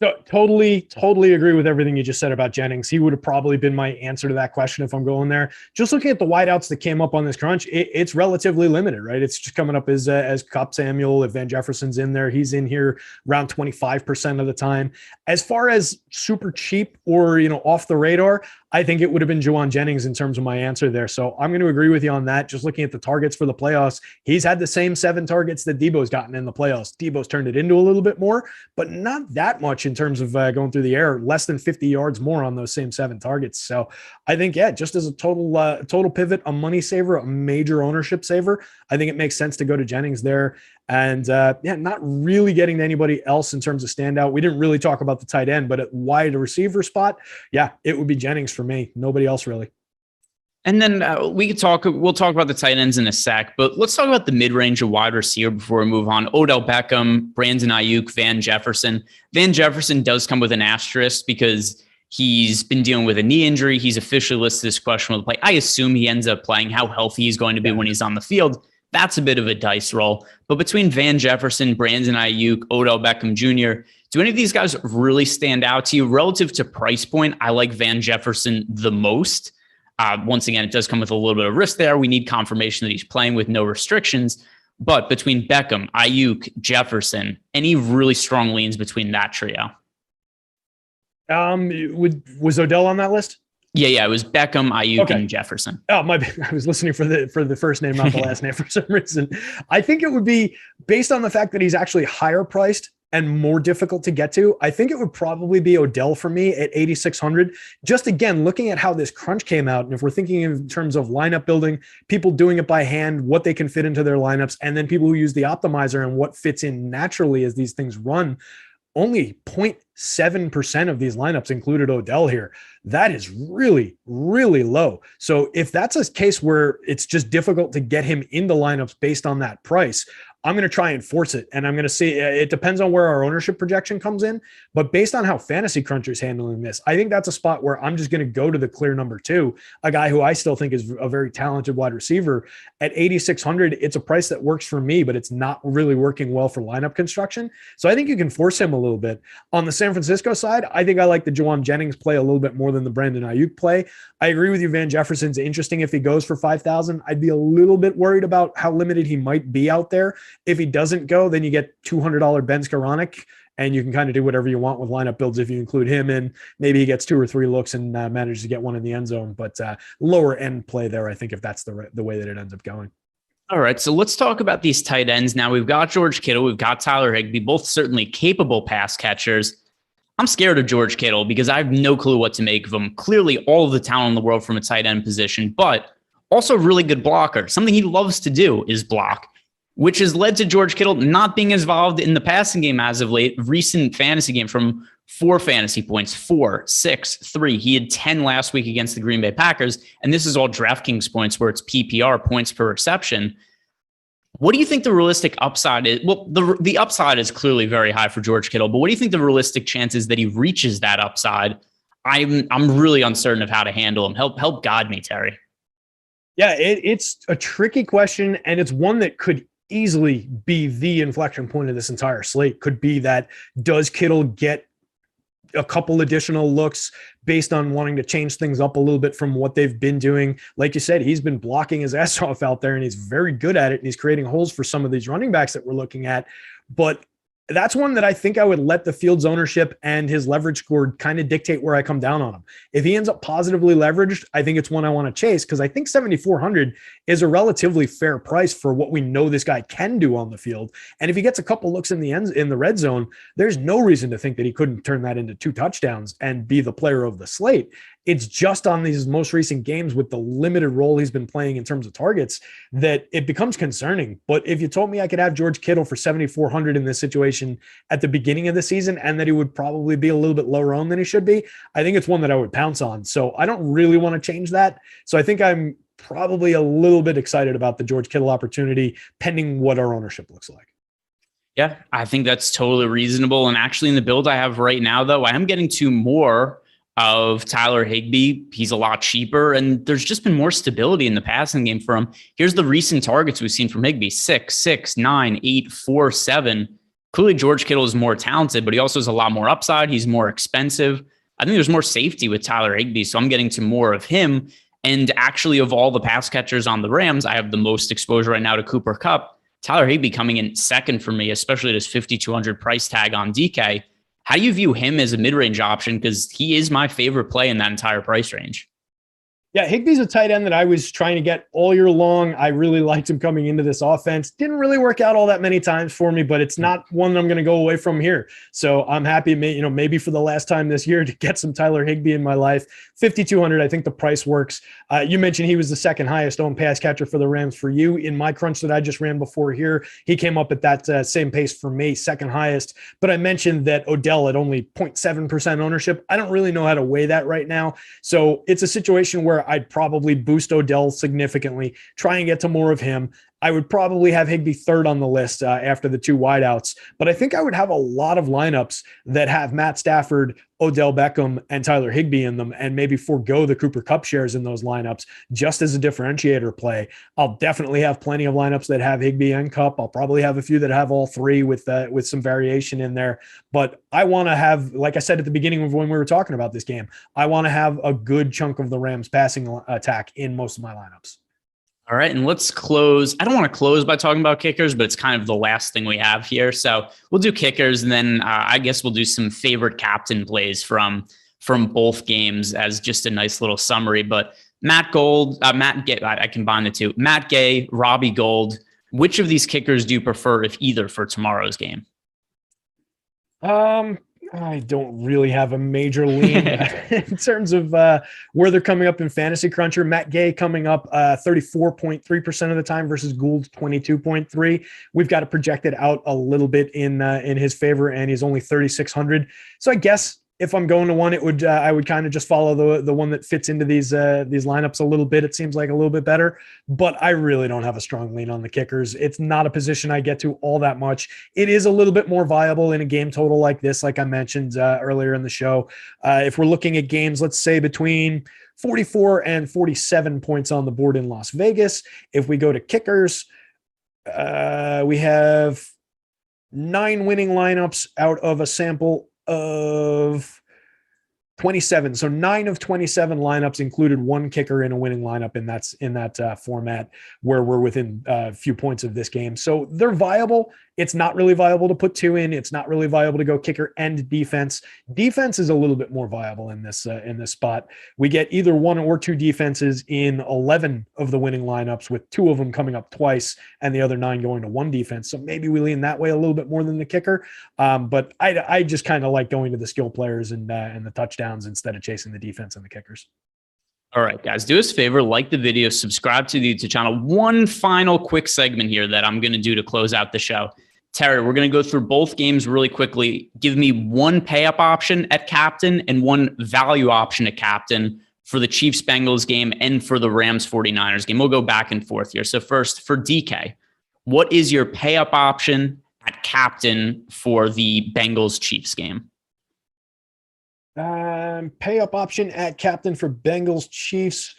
So, totally agree with everything you just said about Jennings. He would have probably been my answer to that question if I'm going there. Just looking at the wideouts that came up on this crunch, it's relatively limited, right? It's just coming up as Kupp, Samuel. If Van Jefferson's in there, he's in here around 25% of the time. As far as super cheap or off the radar, I think it would have been Juwan Jennings in terms of my answer there. So I'm going to agree with you on that. Just looking at the targets for the playoffs, he's had the same 7 targets that Deebo's gotten in the playoffs. Deebo's turned it into a little bit more, but not that much in terms of going through the air, less than 50 yards more on those same 7 targets. So I think, just as a total pivot, a money saver, a major ownership saver, I think it makes sense to go to Jennings there. And not really getting to anybody else in terms of standout. We didn't really talk about the tight end, but at wide receiver spot, it would be Jennings for me. Nobody else really. And then we'll talk about the tight ends in a sec, but let's talk about the mid-range of wide receiver before we move on. Odell Beckham, Brandon Ayuk, Van Jefferson. Van Jefferson does come with an asterisk because he's been dealing with a knee injury. He's officially listed as questionable to play. I assume he ends up playing. How healthy he's going to be when he's on the field, that's a bit of a dice roll. But between Van Jefferson, Brandon Ayuk, Odell Beckham Jr., do any of these guys really stand out to you? Relative to price point, I like Van Jefferson the most. Once again, it does come with a little bit of risk there. We need confirmation that he's playing with no restrictions. But between Beckham, Ayuk, Jefferson, any really strong leans between that trio? Was Odell on that list? Yeah, it was Beckham, Ayuk, and Jefferson. Oh, I was listening for the first name, not the last name for some reason. I think it would be based on the fact that he's actually higher priced and more difficult to get to. I think it would probably be Odell for me at 8,600. Just again, looking at how this crunch came out, and if we're thinking in terms of lineup building, people doing it by hand, what they can fit into their lineups, and then people who use the optimizer and what fits in naturally as these things run. Only 0.7% of these lineups included Odell here. That is really, really low. So if that's a case where it's just difficult to get him into lineups based on that price, I'm going to try and force it. And I'm going to see, it depends on where our ownership projection comes in, but based on how Fantasy Cruncher's handling this, I think that's a spot where I'm just going to go to the clear number 2, a guy who I still think is a very talented wide receiver at 8,600. It's a price that works for me, but it's not really working well for lineup construction. So I think you can force him a little bit. On the San Francisco side, I think I like the Juwan Jennings play a little bit more than the Brandon Ayuk play. I agree with you. Van Jefferson's interesting if he goes for 5,000. I'd be a little bit worried about how limited he might be out there. If he doesn't go, then you get $200 Ben Skoranek, and you can kind of do whatever you want with lineup builds if you include him in. Maybe he gets 2 or 3 looks and manages to get one in the end zone, but lower end play there, I think, if that's the way that it ends up going. All right, so let's talk about these tight ends. Now, we've got George Kittle, we've got Tyler Higbee, both certainly capable pass catchers. I'm scared of George Kittle because I have no clue what to make of him. Clearly, all of the talent in the world from a tight end position, but also really good blocker. Something he loves to do is block, which has led to George Kittle not being as involved in the passing game as of late. Recent fantasy game from 4 fantasy points, 4, 6, 3. He had 10 last week against the Green Bay Packers, and this is all DraftKings points where it's PPR, points per reception. What do you think the realistic upside is? Well, the upside is clearly very high for George Kittle, but what do you think the realistic chance is that he reaches that upside? I'm really uncertain of how to handle him. Help guide me, Terry. Yeah, it's a tricky question, and it's one that could easily be the inflection point of this entire slate. Could be that, does Kittle get a couple additional looks based on wanting to change things up a little bit from what they've been doing? Like you said, he's been blocking his ass off out there, and he's very good at it, and he's creating holes for some of these running backs that we're looking at. But that's one that I think I would let the field's ownership and his leverage score kind of dictate where I come down on him. If he ends up positively leveraged, I think it's one I want to chase, because I think 7,400 is a relatively fair price for what we know this guy can do on the field. And if he gets a couple looks in the red zone, there's no reason to think that he couldn't turn that into 2 touchdowns and be the player of the slate. It's just on these most recent games with the limited role he's been playing in terms of targets that it becomes concerning. But if you told me I could have George Kittle for 7,400 in this situation at the beginning of the season, and that he would probably be a little bit lower owned than he should be, I think it's one that I would pounce on. So I don't really want to change that. So I think I'm probably a little bit excited about the George Kittle opportunity, pending what our ownership looks like. Yeah, I think that's totally reasonable. And actually, in the build I have right now, though, I am getting to more of Tyler Higbee. He's a lot cheaper, and there's just been more stability in the passing game for him. Here's the recent targets we've seen from Higbee: 6, 6, 9, 8, 4, 7. Clearly, George Kittle is more talented, but he also has a lot more upside. He's more expensive. I think there's more safety with Tyler Higbee, so I'm getting to more of him. And actually, of all the pass catchers on the Rams, I have the most exposure right now to Cooper Kupp. Tyler Higbee coming in second for me, especially at his 5,200 price tag on DK. How do you view him as a mid-range option? Because he is my favorite play in that entire price range. Yeah, Higbee's a tight end that I was trying to get all year long. I really liked him coming into this offense. Didn't really work out all that many times for me, but it's not one that I'm going to go away from here. So I'm happy, maybe for the last time this year to get some Tyler Higbee in my life. 5,200, I think the price works. You mentioned he was the second highest owned pass catcher for the Rams for you. In my crunch that I just ran before here, he came up at that same pace for me, second highest. But I mentioned that Odell at only 0.7% ownership. I don't really know how to weigh that right now. So it's a situation where I'd probably boost Odell significantly, try and get to more of him. I would probably have Higbee third on the list after the two wideouts, but I think I would have a lot of lineups that have Matt Stafford, Odell Beckham, and Tyler Higbee in them, and maybe forego the Cooper Kupp shares in those lineups just as a differentiator play. I'll definitely have plenty of lineups that have Higbee and Kupp. I'll probably have a few that have all three with some variation in there. But I want to have, like I said at the beginning of when we were talking about this game, I want to have a good chunk of the Rams passing attack in most of my lineups. All right, and let's close. I don't want to close by talking about kickers, but it's kind of the last thing we have here. So we'll do kickers, and then I guess we'll do some favorite captain plays from both games as just a nice little summary. But Matt Gay, I combine the two. Matt Gay, Robbie Gould. Which of these kickers do you prefer, if either, for tomorrow's game? I don't really have a major lean in terms of where they're coming up in Fantasy Cruncher. Matt Gay coming up 34.3% of the time versus Gould 22.3. We've got it projected out a little bit in his favor, and he's only 3,600. So I guess if I'm going to one, it would I would kind of just follow the one that fits into these lineups a little bit. It seems like a little bit better, but I really don't have a strong lean on the kickers. It's not a position I get to all that much. It is a little bit more viable in a game total like this, like I mentioned earlier in the show. If we're looking at games, let's say between 44 and 47 points on the board in Las Vegas. If we go to kickers, we have 9 winning lineups out of a sample of 27. So 9 of 27 lineups included one kicker in a winning lineup, and that's in that format where we're within a few points of this game. So they're viable. It's not really viable to put 2 in. It's not really viable to go kicker and defense. Defense is a little bit more viable in this spot. We get either 1 or 2 defenses in 11 of the winning lineups, with 2 of them coming up twice and the other 9 going to 1 defense. So maybe we lean that way a little bit more than the kicker. But I just kind of like going to the skill players and the touchdowns instead of chasing the defense and the kickers. All right, guys, do us a favor, like the video, subscribe to the YouTube channel. One final quick segment here that I'm going to do to close out the show. Terry, we're going to go through both games really quickly. Give me one pay-up option at captain and one value option at captain for the Chiefs-Bengals game and for the Rams-49ers game. We'll go back and forth here. So first, for DK, what is your pay-up option at captain for the Bengals-Chiefs game? Pay up option at captain for Bengals Chiefs.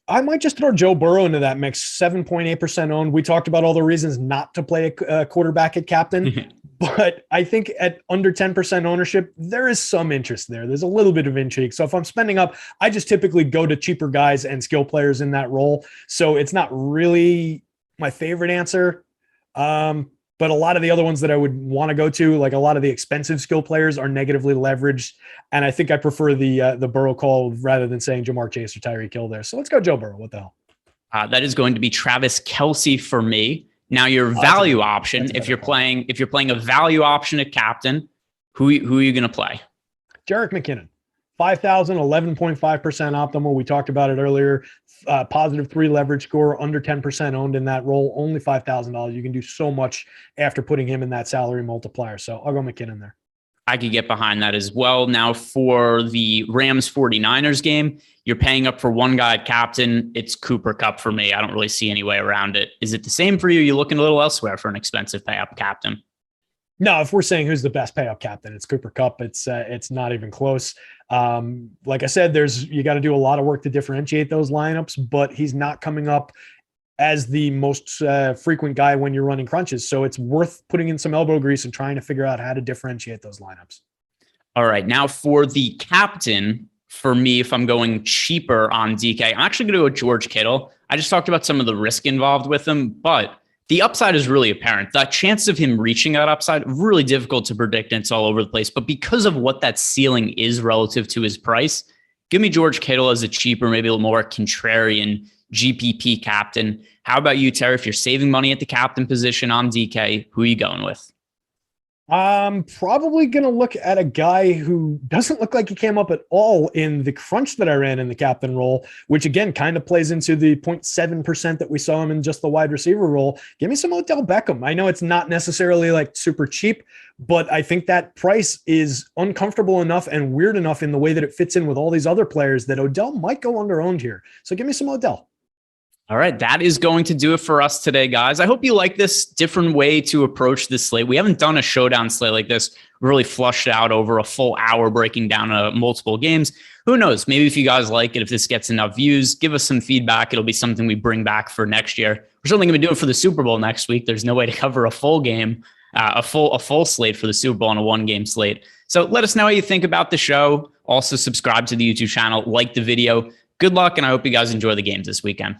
I might just throw Joe Burrow into that mix. 7.8% owned. We talked about all the reasons not to play a quarterback at captain, but I think at under 10% ownership, there is some interest there. There's a little bit of intrigue. So if I'm spending up, I just typically go to cheaper guys and skill players in that role. So it's not really my favorite answer. But a lot of the other ones that I would want to go to, like a lot of the expensive skill players, are negatively leveraged. And I think I prefer the Burrow call rather than saying Jamar Chase or Tyreek Hill there. So let's go Joe Burrow. What the hell? That is going to be Travis Kelce for me. Now your value option, if you're playing a value option at captain, who are you going to play? Jerick McKinnon. 5,000, 11.5% optimal. We talked about it earlier. Positive 3 leverage score, under 10% owned in that role, only $5,000. You can do so much after putting him in that salary multiplier. So I'll go McKinnon there. I could get behind that as well. Now for the Rams 49ers game, you're paying up for one guy at captain. It's Cooper Kupp for me. I don't really see any way around it. Is it the same for you? You're looking a little elsewhere for an expensive pay up captain? No, if we're saying who's the best pay up captain, it's Cooper Kupp. It's not even close. Like I said, you got to do a lot of work to differentiate those lineups, but he's not coming up as the most frequent guy when you're running crunches. So it's worth putting in some elbow grease and trying to figure out how to differentiate those lineups. All right. Now for the captain, for me, if I'm going cheaper on DK, I'm actually going to go with George Kittle. I just talked about some of the risk involved with him, but the upside is really apparent. The chance of him reaching that upside, really difficult to predict, and it's all over the place. But because of what that ceiling is relative to his price, give me George Kittle as a cheaper, maybe a little more contrarian GPP captain. How about you, Terry? If you're saving money at the captain position on DK, who are you going with? I'm probably going to look at a guy who doesn't look like he came up at all in the crunch that I ran in the captain role, which again kind of plays into the 0.7% that we saw him in just the wide receiver role. Give me some Odell Beckham. I know it's not necessarily like super cheap, but I think that price is uncomfortable enough and weird enough in the way that it fits in with all these other players that Odell might go under-owned here. So give me some Odell. All right, that is going to do it for us today, guys. I hope you like this different way to approach this slate. We haven't done a showdown slate like this, really flushed out over a full hour, breaking down multiple games. Who knows? Maybe if you guys like it, if this gets enough views, give us some feedback. It'll be something we bring back for next year. We're certainly going to do it for the Super Bowl next week. There's no way to cover a full game, a full slate for the Super Bowl on a one-game slate. So let us know how you think about the show. Also subscribe to the YouTube channel, like the video. Good luck, and I hope you guys enjoy the games this weekend.